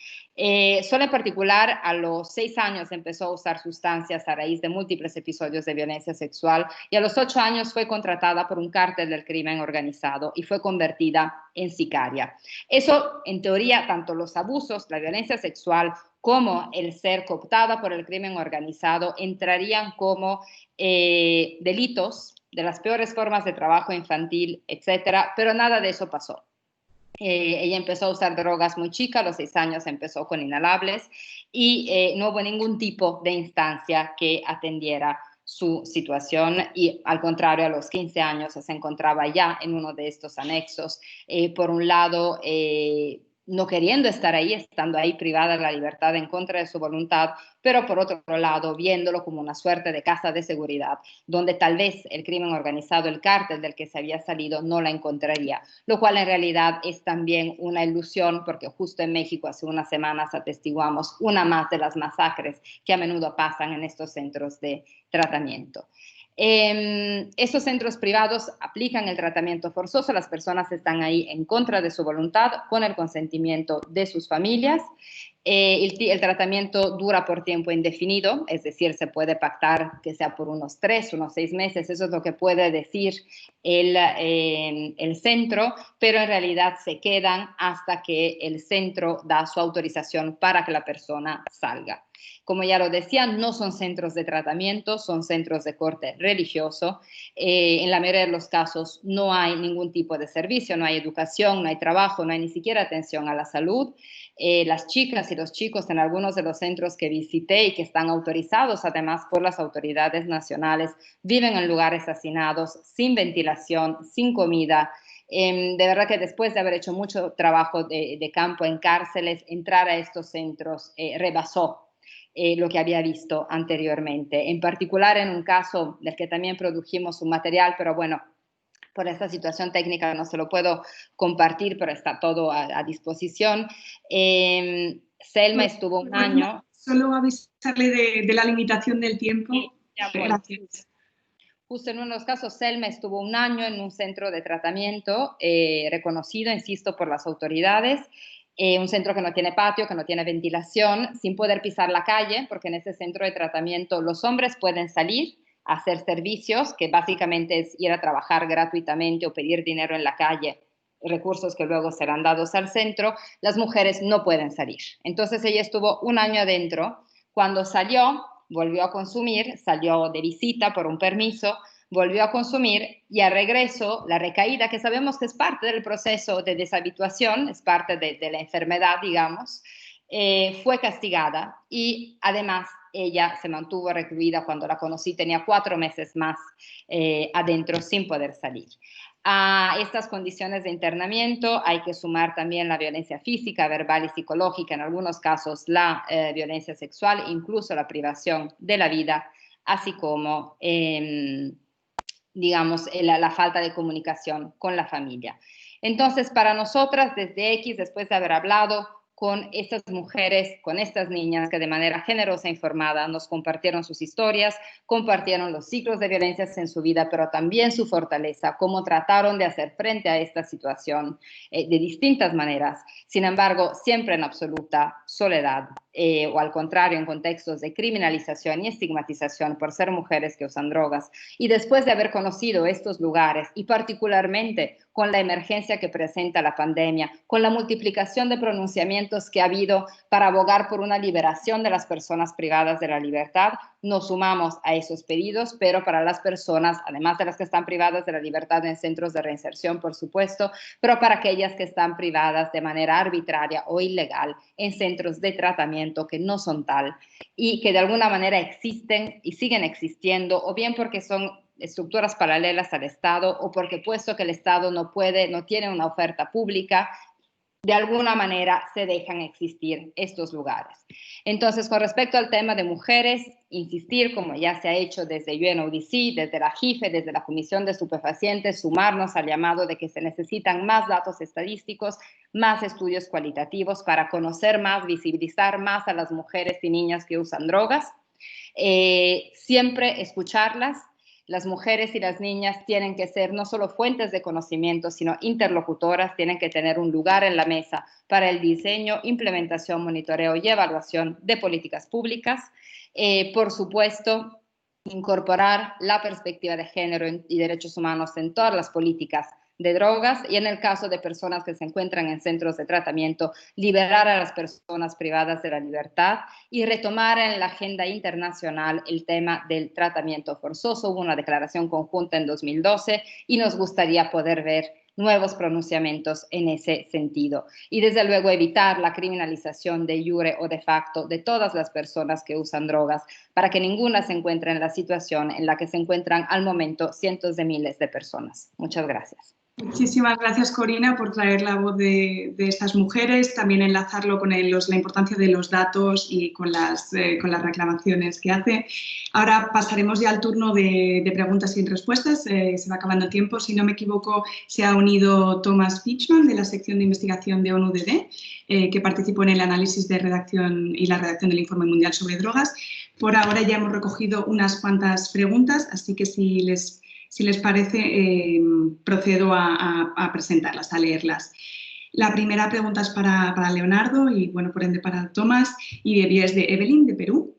Sol en particular a los 6 años empezó a usar sustancias a raíz de múltiples episodios de violencia sexual y a los 8 años fue contratada por un cártel del crimen organizado y fue convertida en sicaria. Eso, en teoría, tanto los abusos, la violencia sexual, como el ser cooptada por el crimen organizado entrarían como delitos de las peores formas de trabajo infantil, etcétera, pero nada de eso pasó. Ella empezó a usar drogas muy chica, a los 6 años empezó con inhalables y no hubo ningún tipo de instancia que atendiera su situación y al contrario a los 15 años se encontraba ya en uno de estos anexos, por un lado no queriendo estar ahí, estando ahí privada de la libertad en contra de su voluntad, pero por otro lado viéndolo como una suerte de casa de seguridad, donde tal vez el crimen organizado, el cártel del que se había salido, no la encontraría, lo cual en realidad es también una ilusión, porque justo en México hace unas semanas atestiguamos una más de las masacres que a menudo pasan en estos centros de tratamiento. Estos centros privados aplican el tratamiento forzoso, las personas están ahí en contra de su voluntad, con el consentimiento de sus familias. El tratamiento dura por tiempo indefinido, es decir, se puede pactar que sea por unos 3, unos 6 meses, eso es lo que puede decir el centro, pero en realidad se quedan hasta que el centro da su autorización para que la persona salga. Como ya lo decía, no son centros de tratamiento, son centros de corte religioso. En la mayoría de los casos no hay ningún tipo de servicio, no hay educación, no hay trabajo, no hay ni siquiera atención a la salud. Las chicas y los chicos en algunos de los centros que visité y que están autorizados además por las autoridades nacionales viven en lugares hacinados, sin ventilación, sin comida. De verdad que después de haber hecho mucho trabajo de campo en cárceles, entrar a estos centros rebasó lo que había visto anteriormente. En particular en un caso del que también produjimos un material, pero bueno, Por esta situación técnica no se lo puedo compartir, pero está todo a disposición. Selma estuvo un año. Solo avisarle de la limitación del tiempo. Sí, gracias. Justo en uno de los casos, Selma estuvo un año en un centro de tratamiento reconocido, insisto, por las autoridades, un centro que no tiene patio, que no tiene ventilación, sin poder pisar la calle, porque en ese centro de tratamiento los hombres pueden salir a hacer servicios, que básicamente es ir a trabajar gratuitamente o pedir dinero en la calle, recursos que luego serán dados al centro. Las mujeres no pueden salir. Entonces ella estuvo un año adentro. Cuando salió, volvió a consumir, salió de visita por un permiso, volvió a consumir y al regreso, la recaída, que sabemos que es parte del proceso de deshabituación, es parte de la enfermedad, digamos, fue castigada y además ella se mantuvo recluida. Cuando la conocí tenía 4 meses más adentro sin poder salir. A estas condiciones de internamiento hay que sumar también la violencia física, verbal y psicológica, en algunos casos la violencia sexual, incluso la privación de la vida, así como, digamos, la falta de comunicación con la familia. Entonces, para nosotras, desde X, después de haber hablado con estas mujeres, con estas niñas que de manera generosa e informada nos compartieron sus historias, compartieron los ciclos de violencias en su vida, pero también su fortaleza, cómo trataron de hacer frente a esta situación de distintas maneras, sin embargo, siempre en absoluta soledad, o al contrario, en contextos de criminalización y estigmatización por ser mujeres que usan drogas. Y después de haber conocido estos lugares, y particularmente con la emergencia que presenta la pandemia, con la multiplicación de pronunciamientos que ha habido para abogar por una liberación de las personas privadas de la libertad, nos sumamos a esos pedidos, pero para las personas, además de las que están privadas de la libertad en centros de reinserción, por supuesto, pero para aquellas que están privadas de manera arbitraria o ilegal en centros de tratamiento que no son tal y que de alguna manera existen y siguen existiendo, o bien porque son estructuras paralelas al Estado, o porque puesto que el Estado no tiene una oferta pública, de alguna manera se dejan existir estos lugares. Entonces, con respecto al tema de mujeres, insistir, como ya se ha hecho desde UNODC, desde la JIFE, desde la Comisión de Estupefacientes, sumarnos al llamado de que se necesitan más datos estadísticos, más estudios cualitativos para conocer más, visibilizar más a las mujeres y niñas que usan drogas. Siempre escucharlas. Las mujeres y las niñas tienen que ser no solo fuentes de conocimiento, sino interlocutoras, tienen que tener un lugar en la mesa para el diseño, implementación, monitoreo y evaluación de políticas públicas. Por supuesto, incorporar la perspectiva de género y derechos humanos en todas las políticas de drogas, y en el caso de personas que se encuentran en centros de tratamiento, liberar a las personas privadas de la libertad y retomar en la agenda internacional el tema del tratamiento forzoso. Hubo una declaración conjunta en 2012 y nos gustaría poder ver nuevos pronunciamientos en ese sentido. Y desde luego evitar la criminalización de jure o de facto de todas las personas que usan drogas, para que ninguna se encuentre en la situación en la que se encuentran al momento cientos de miles de personas. Muchas gracias. Muchísimas gracias, Corina, por traer la voz de estas mujeres, también enlazarlo con la importancia de los datos y con las reclamaciones que hace. Ahora pasaremos ya al turno de preguntas y respuestas. Se va acabando el tiempo. Si no me equivoco, se ha unido Thomas Fichman, de la sección de investigación de ONU-DD, que participó en el análisis de redacción y la redacción del Informe Mundial sobre Drogas. Por ahora ya hemos recogido unas cuantas preguntas, así que si les parece, procedo a presentarlas, a leerlas. La primera pregunta es para Leonardo y, bueno, por ende para Tomás, y es de Evelyn, de Perú,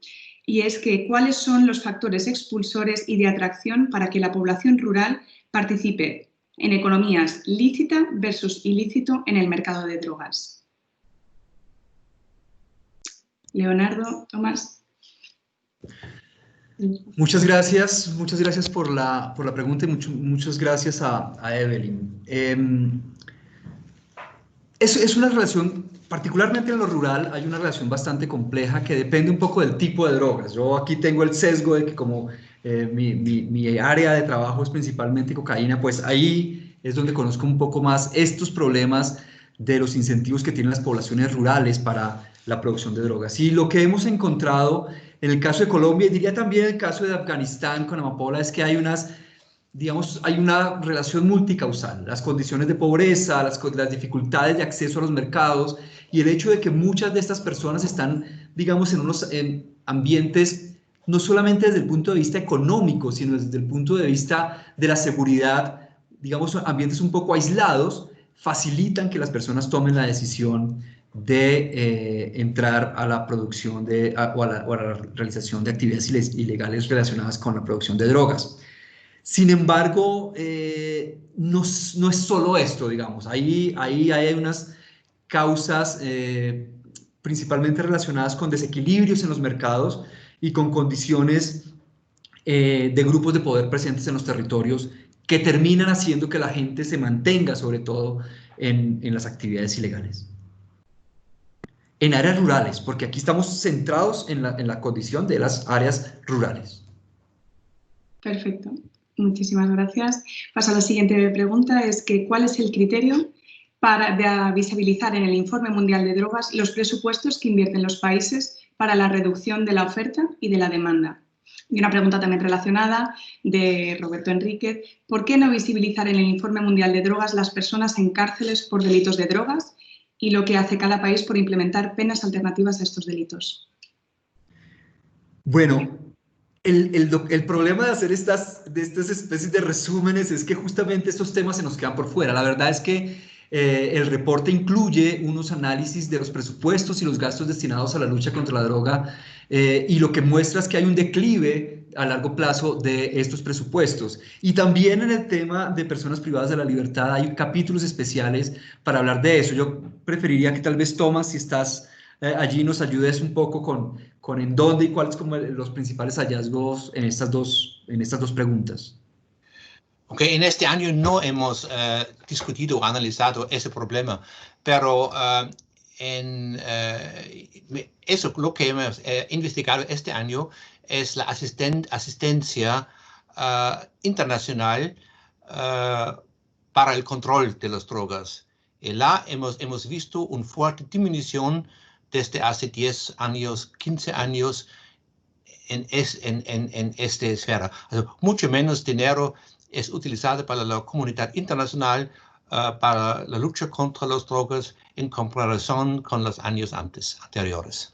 y es que ¿cuáles son los factores expulsores y de atracción para que la población rural participe en economías lícita versus ilícito en el mercado de drogas? Leonardo, Tomás. Muchas gracias por la pregunta y muchas gracias a Evelyn. Es una relación, particularmente en lo rural, hay una relación bastante compleja que depende un poco del tipo de drogas. Yo aquí tengo el sesgo de que como mi área de trabajo es principalmente cocaína, pues ahí es donde conozco un poco más estos problemas de los incentivos que tienen las poblaciones rurales para la producción de drogas. Y lo que hemos encontrado en el caso de Colombia, y diría también en el caso de Afganistán con amapola, es que hay unas digamos, hay una relación multicausal. Las condiciones de pobreza, las dificultades de acceso a los mercados y el hecho de que muchas de estas personas están, digamos, en ambientes no solamente desde el punto de vista económico, sino desde el punto de vista de la seguridad, digamos, ambientes un poco aislados, facilitan que las personas tomen la decisión de entrar a la producción o a la realización de actividades ilegales relacionadas con la producción de drogas. Sin embargo, no es solo esto, digamos. Ahí hay unas causas principalmente relacionadas con desequilibrios en los mercados y con condiciones de grupos de poder presentes en los territorios que terminan haciendo que la gente se mantenga, sobre todo, en las actividades ilegales. En áreas rurales, porque aquí estamos centrados en la condición de las áreas rurales. Perfecto. Muchísimas gracias. Paso a la siguiente pregunta, es que ¿cuál es el criterio para visibilizar en el Informe Mundial de Drogas los presupuestos que invierten los países para la reducción de la oferta y de la demanda? Y una pregunta también relacionada de Roberto Enríquez, ¿por qué no visibilizar en el Informe Mundial de Drogas las personas en cárceles por delitos de drogas y lo que hace cada país por implementar penas alternativas a estos delitos? Bueno, el problema de hacer estas especies de resúmenes es que justamente estos temas se nos quedan por fuera. La verdad es que el reporte incluye unos análisis de los presupuestos y los gastos destinados a la lucha contra la droga y lo que muestra es que hay un declive a largo plazo de estos presupuestos. Y también en el tema de personas privadas de la libertad hay capítulos especiales para hablar de eso. Yo preferiría que tal vez Tomás, si estás allí, nos ayudes un poco con en dónde y cuáles como los principales hallazgos en estas dos preguntas. Ok, en este año no hemos discutido o analizado ese problema, pero eso lo que hemos investigado este año es la asistencia internacional para el control de las drogas. Y hemos visto una fuerte disminución desde hace 10 años, 15 años en esta esfera. Also, mucho menos dinero es utilizado para la comunidad internacional para la lucha contra las drogas en comparación con los años anteriores.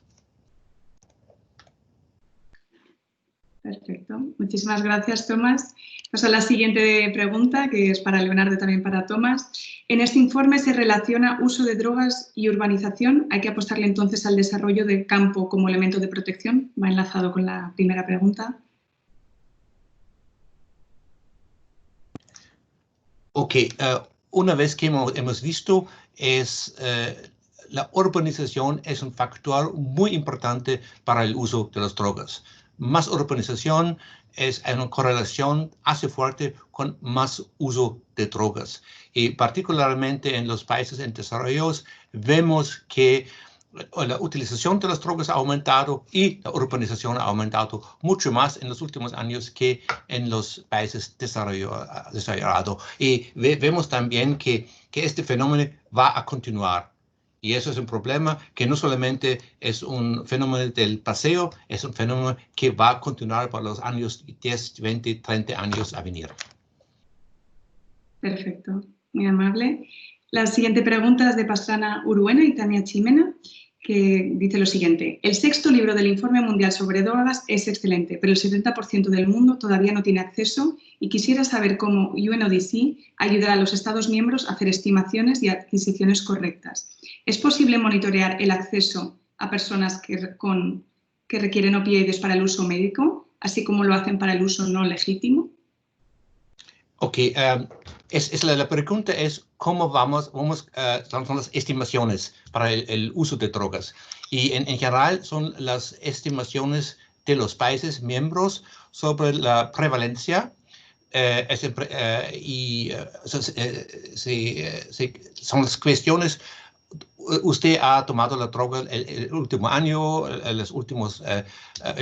Perfecto. Muchísimas gracias, Tomás. Paso a la siguiente pregunta, que es para Leonardo y también para Tomás. En este informe se relaciona uso de drogas y urbanización. Hay que apostarle entonces al desarrollo del campo como elemento de protección. Va enlazado con la primera pregunta. Ok, una vez que hemos visto, la urbanización es un factor muy importante para el uso de las drogas. Más urbanización es una correlación hace fuerte con más uso de drogas. Y particularmente en los países en desarrollo vemos que la utilización de las drogas ha aumentado y la urbanización ha aumentado mucho más en los últimos años que en los países desarrollados. Y vemos también que este fenómeno va a continuar. Y eso es un problema que no solamente es un fenómeno del paseo, es un fenómeno que va a continuar por los años 10, 20, 30 años a venir. Perfecto, muy amable. La siguiente pregunta es de Pastrana Uruena y Tania Chimena, que dice lo siguiente. El 6º libro del Informe Mundial sobre Drogas es excelente, pero el 70% del mundo todavía no tiene acceso y quisiera saber cómo UNODC ayudará a los Estados miembros a hacer estimaciones y adquisiciones correctas. ¿Es posible monitorear el acceso a personas que requieren opioides para el uso médico, así como lo hacen para el uso no legítimo? Ok, la pregunta es cómo son las estimaciones para el uso de drogas. Y en general son las estimaciones de los países miembros sobre la prevalencia son las cuestiones. Usted ha tomado la droga el último año, el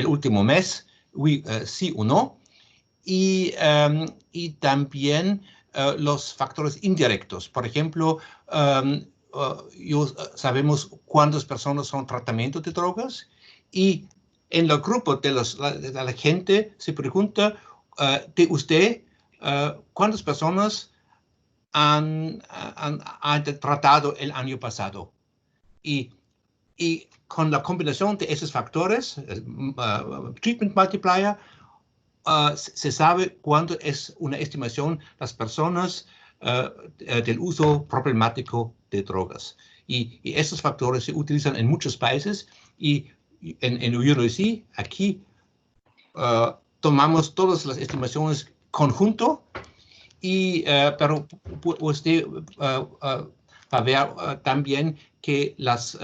último mes, sí o no. Y también los factores indirectos. Por ejemplo, sabemos cuántas personas son en tratamiento de drogas y en el grupo de la gente se pregunta de usted cuántas personas han tratado el año pasado. Y con la combinación de esos factores, treatment multiplier, se sabe cuánto es una estimación las personas del uso problemático de drogas. Y esos factores se utilizan en muchos países y en UNODC, aquí, tomamos todas las estimaciones conjunto, pero usted va a ver también que las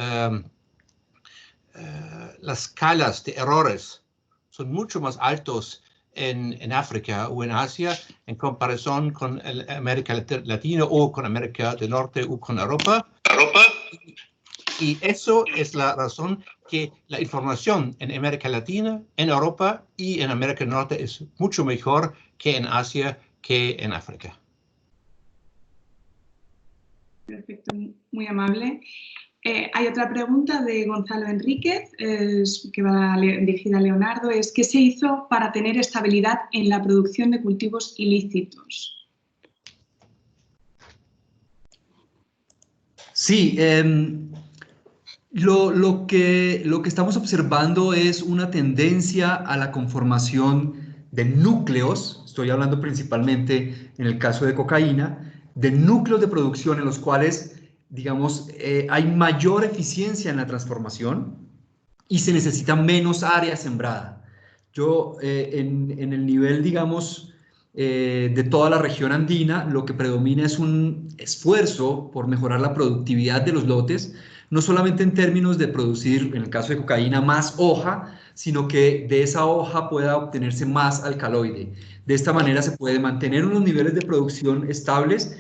escalas de errores son mucho más altos en África o en Asia en comparación con América Latina o con América del Norte o con Europa. Y eso es la razón que la información en América Latina, en Europa y en América del Norte es mucho mejor que en Asia, que en África. Perfecto, muy amable. Hay otra pregunta de Gonzalo Enríquez, que va dirigida a Leonardo, es ¿qué se hizo para tener estabilidad en la producción de cultivos ilícitos? Sí, lo que estamos observando es una tendencia a la conformación de núcleos, estoy hablando principalmente en el caso de cocaína, de núcleos de producción en los cuales, digamos, hay mayor eficiencia en la transformación y se necesita menos área sembrada. Yo, en el nivel, digamos, de toda la región andina, lo que predomina es un esfuerzo por mejorar la productividad de los lotes, no solamente en términos de producir, en el caso de cocaína, más hoja, sino que de esa hoja pueda obtenerse más alcaloide. De esta manera se puede mantener unos niveles de producción estables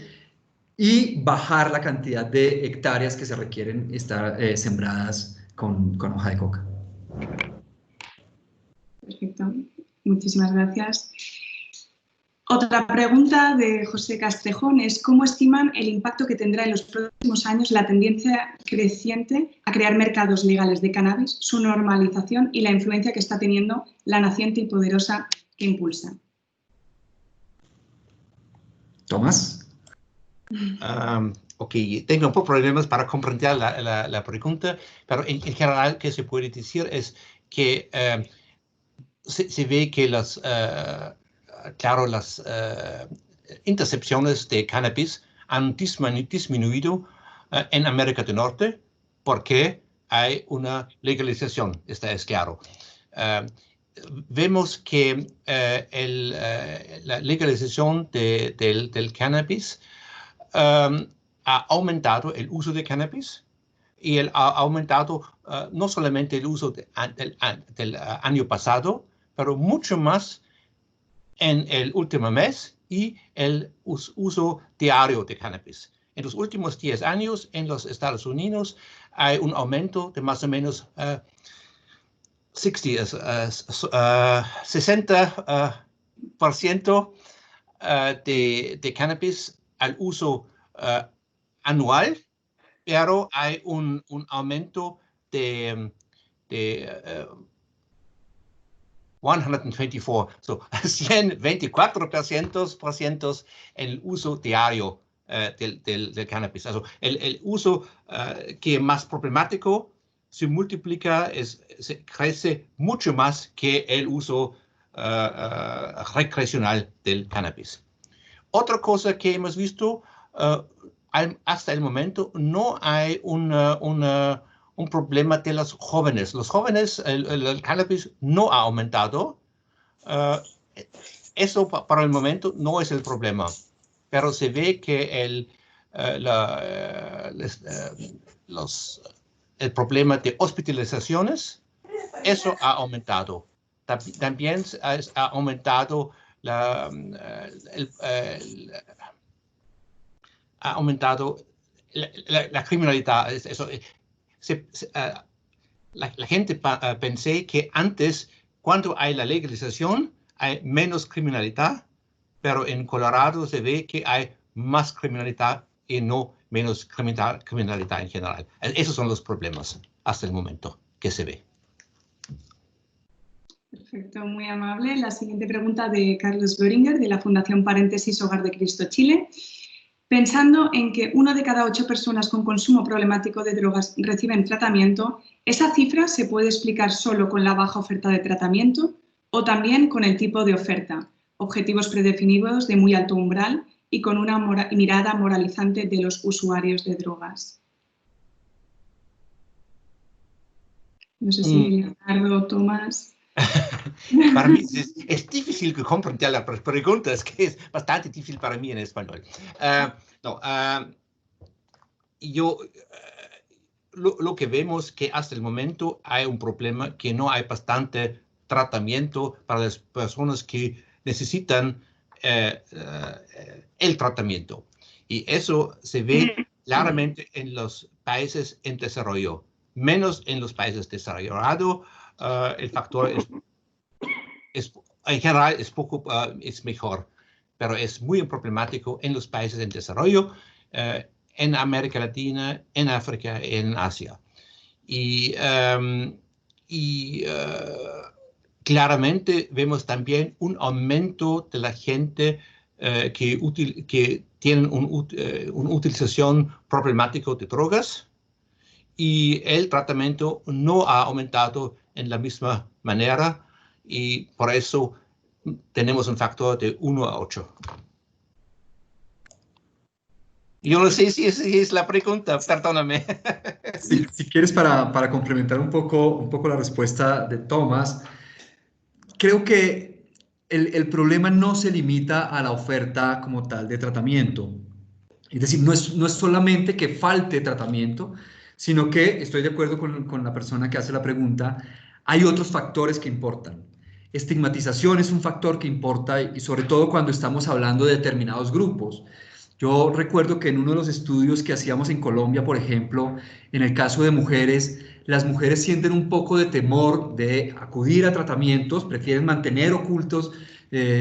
y bajar la cantidad de hectáreas que se requieren estar sembradas con hoja de coca. Perfecto, muchísimas gracias. Otra pregunta de José Castrejón es ¿cómo estiman el impacto que tendrá en los próximos años la tendencia creciente a crear mercados legales de cannabis, su normalización y la influencia que está teniendo la naciente y poderosa que impulsa? Tomás. Ok, tengo un poco de problemas para comprender la pregunta, pero en general, que se puede decir es que se ve que las intercepciones de cannabis han disminuido en América del Norte porque hay una legalización, es claro. Vemos que la legalización del cannabis ha aumentado el uso de cannabis y ha aumentado no solamente el uso del año pasado, pero mucho más en el último mes y el uso diario de cannabis. En los últimos 10 años en los Estados Unidos hay un aumento de más o menos 60% de cannabis al uso anual, pero hay un aumento de 124% en el uso diario del cannabis. Also, el uso que es más problemático se multiplica, crece mucho más que el uso recreacional del cannabis. Otra cosa que hemos visto, hasta el momento no hay un problema de los jóvenes. Los jóvenes, el cannabis no ha aumentado. Eso para el momento no es el problema, pero se ve que el problema de hospitalizaciones, eso ha aumentado. También ha aumentado la criminalidad. La gente pensé que antes, cuando hay la legalización, hay menos criminalidad, pero en Colorado se ve que hay más criminalidad y no menos criminalidad en general. Esos son los problemas hasta el momento que se ve. Perfecto, muy amable. La siguiente pregunta de Carlos Göringer, de la Fundación Paréntesis Hogar de Cristo Chile. Pensando en que 1 de cada 8 personas con consumo problemático de drogas reciben tratamiento, ¿esa cifra se puede explicar solo con la baja oferta de tratamiento o también con el tipo de oferta, objetivos predefinidos de muy alto umbral y con una mirada moralizante de los usuarios de drogas? No sé si Leonardo o Tomás. Para mí es difícil comprender la pregunta, es que es bastante difícil para mí en español. Lo que vemos que hasta el momento hay un problema que no hay bastante tratamiento para las personas que necesitan el tratamiento. Y eso se ve claramente en los países en desarrollo, menos en los países desarrollados. El factor en general es mejor, pero es muy problemático en los países en desarrollo, en América Latina, en África, en Asia. Y claramente vemos también un aumento de la gente que tienen una utilización problemática de drogas, y el tratamiento no ha aumentado en la misma manera, y por eso tenemos un factor de 1 a 8. Yo no sé si es la pregunta, perdóname. Si quieres, para complementar un poco la respuesta de Tomás, creo que el problema no se limita a la oferta como tal de tratamiento. Es decir, no es solamente que falte tratamiento, sino que, estoy de acuerdo con la persona que hace la pregunta, hay otros factores que importan. Estigmatización es un factor que importa, y sobre todo cuando estamos hablando de determinados grupos. Yo recuerdo que en uno de los estudios que hacíamos en Colombia, por ejemplo, en el caso de mujeres, las mujeres sienten un poco de temor de acudir a tratamientos, prefieren mantener ocultos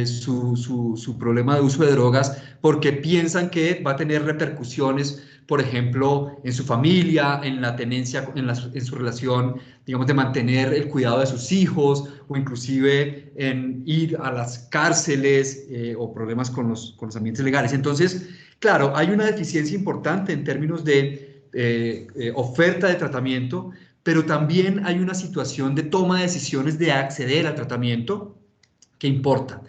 su problema de uso de drogas porque piensan que va a tener repercusiones, por ejemplo, en su familia, en la tenencia, en su relación, digamos, de mantener el cuidado de sus hijos, o inclusive en ir a las cárceles o problemas con los ambientes legales. Entonces, claro, hay una deficiencia importante en términos de oferta de tratamiento, pero también hay una situación de toma de decisiones de acceder al tratamiento que importa.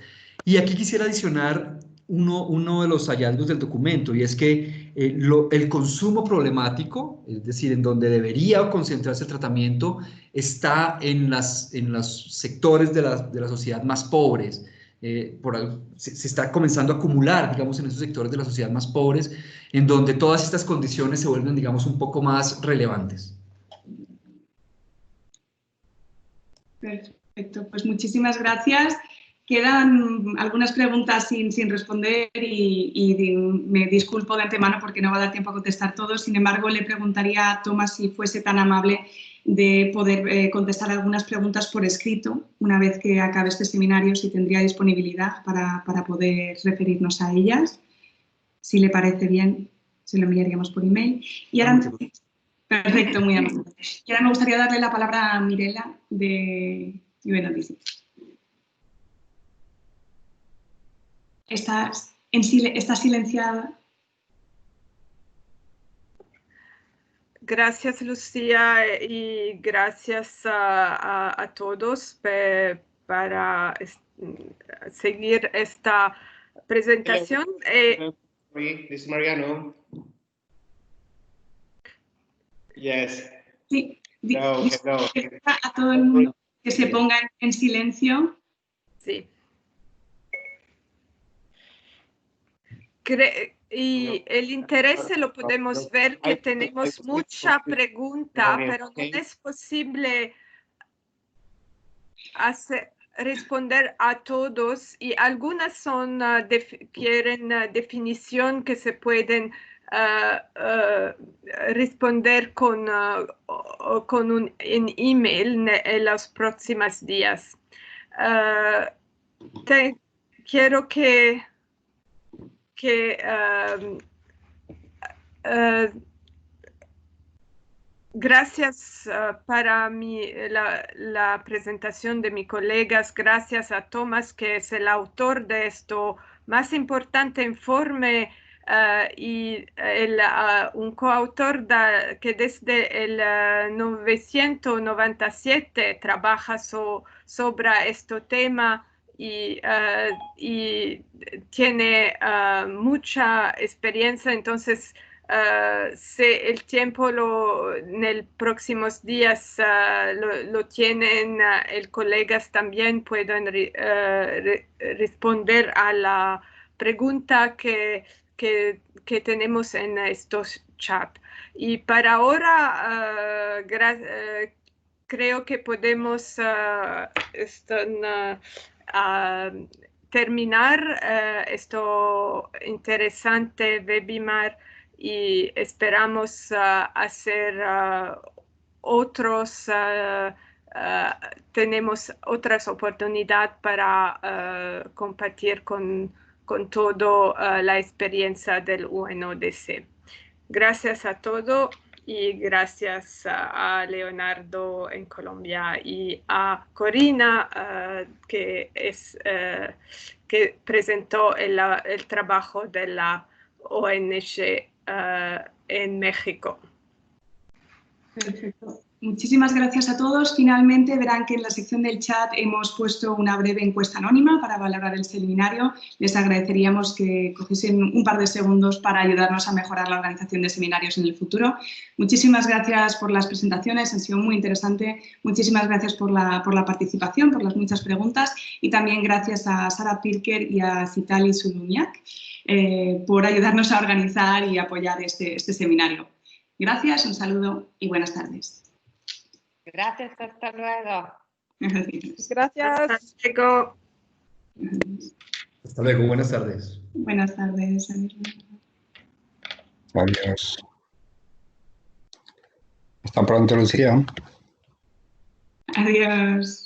Y aquí quisiera adicionar uno de los hallazgos del documento, y es que el consumo problemático, es decir, en donde debería concentrarse el tratamiento, está en los sectores de la sociedad más pobres. Se está comenzando a acumular, digamos, en esos sectores de la sociedad más pobres, en donde todas estas condiciones se vuelven, digamos, un poco más relevantes. Perfecto, pues muchísimas gracias. Quedan algunas preguntas sin responder y me disculpo de antemano porque no va a dar tiempo a contestar todos. Sin embargo, le preguntaría a Tomás si fuese tan amable de poder contestar algunas preguntas por escrito una vez que acabe este seminario, si tendría disponibilidad para poder referirnos a ellas. Si le parece bien, se lo enviaríamos por email. Y ahora, perfecto, muy amable. Y ahora me gustaría darle la palabra a Mirela de Noticias. Está silenciada. Gracias, Lucía, y gracias a todos para seguir esta presentación. Hello. This is Mariano. Yes. Sí, Hello. a todo el mundo que se ponga en silencio. Sí. Y el interés lo podemos ver que tenemos mucha pregunta, pero no es posible responder a todos, y algunas son quieren definición que se pueden responder con un email en los próximos días. Quiero que Gracias para la presentación de mis colegas. Gracias a Tomás, que es el autor de esto más importante informe y un coautor que desde el 1997 trabaja sobre este tema y tiene mucha experiencia. Entonces, el tiempo en los próximos días lo tienen, el colegas también pueden responder a la pregunta que tenemos en estos chats. Y para ahora, creo que podemos terminar este interesante webinar y esperamos hacer tenemos otras oportunidades para compartir con toda la experiencia del UNODC. Gracias a todos y gracias a Leonardo en Colombia y a Corina que presentó el trabajo de la ONG en México. Perfecto. Muchísimas gracias a todos. Finalmente verán que en la sección del chat hemos puesto una breve encuesta anónima para valorar el seminario. Les agradeceríamos que cogiesen un par de segundos para ayudarnos a mejorar la organización de seminarios en el futuro. Muchísimas gracias por las presentaciones, han sido muy interesantes. Muchísimas gracias por la participación, por las muchas preguntas y también gracias a Sara Pirker y a Citali Sulumiak por ayudarnos a organizar y apoyar este seminario. Gracias, un saludo y buenas tardes. Gracias, hasta luego. Gracias. Hasta luego. Hasta luego, buenas tardes. Buenas tardes. Adiós. Hasta pronto, Lucía. Adiós.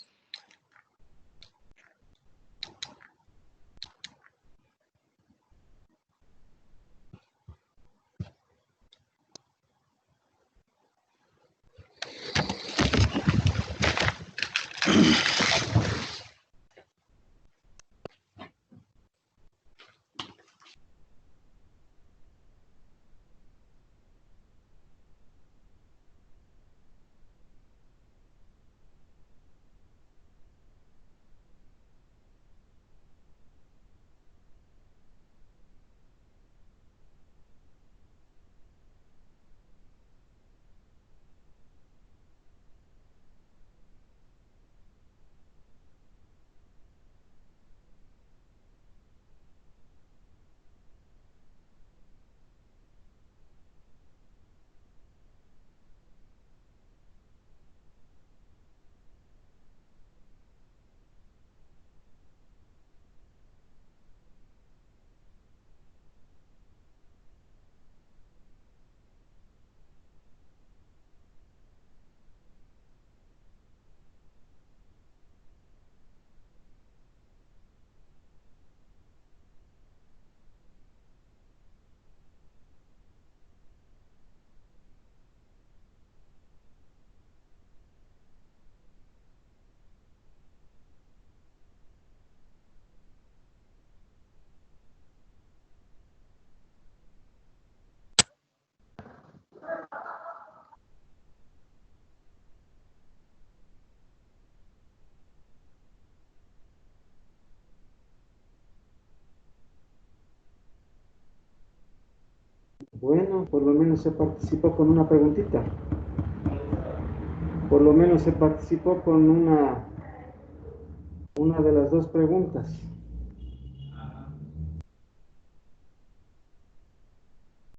Bueno, por lo menos se participó con una preguntita. Por lo menos se participó con una de las dos preguntas.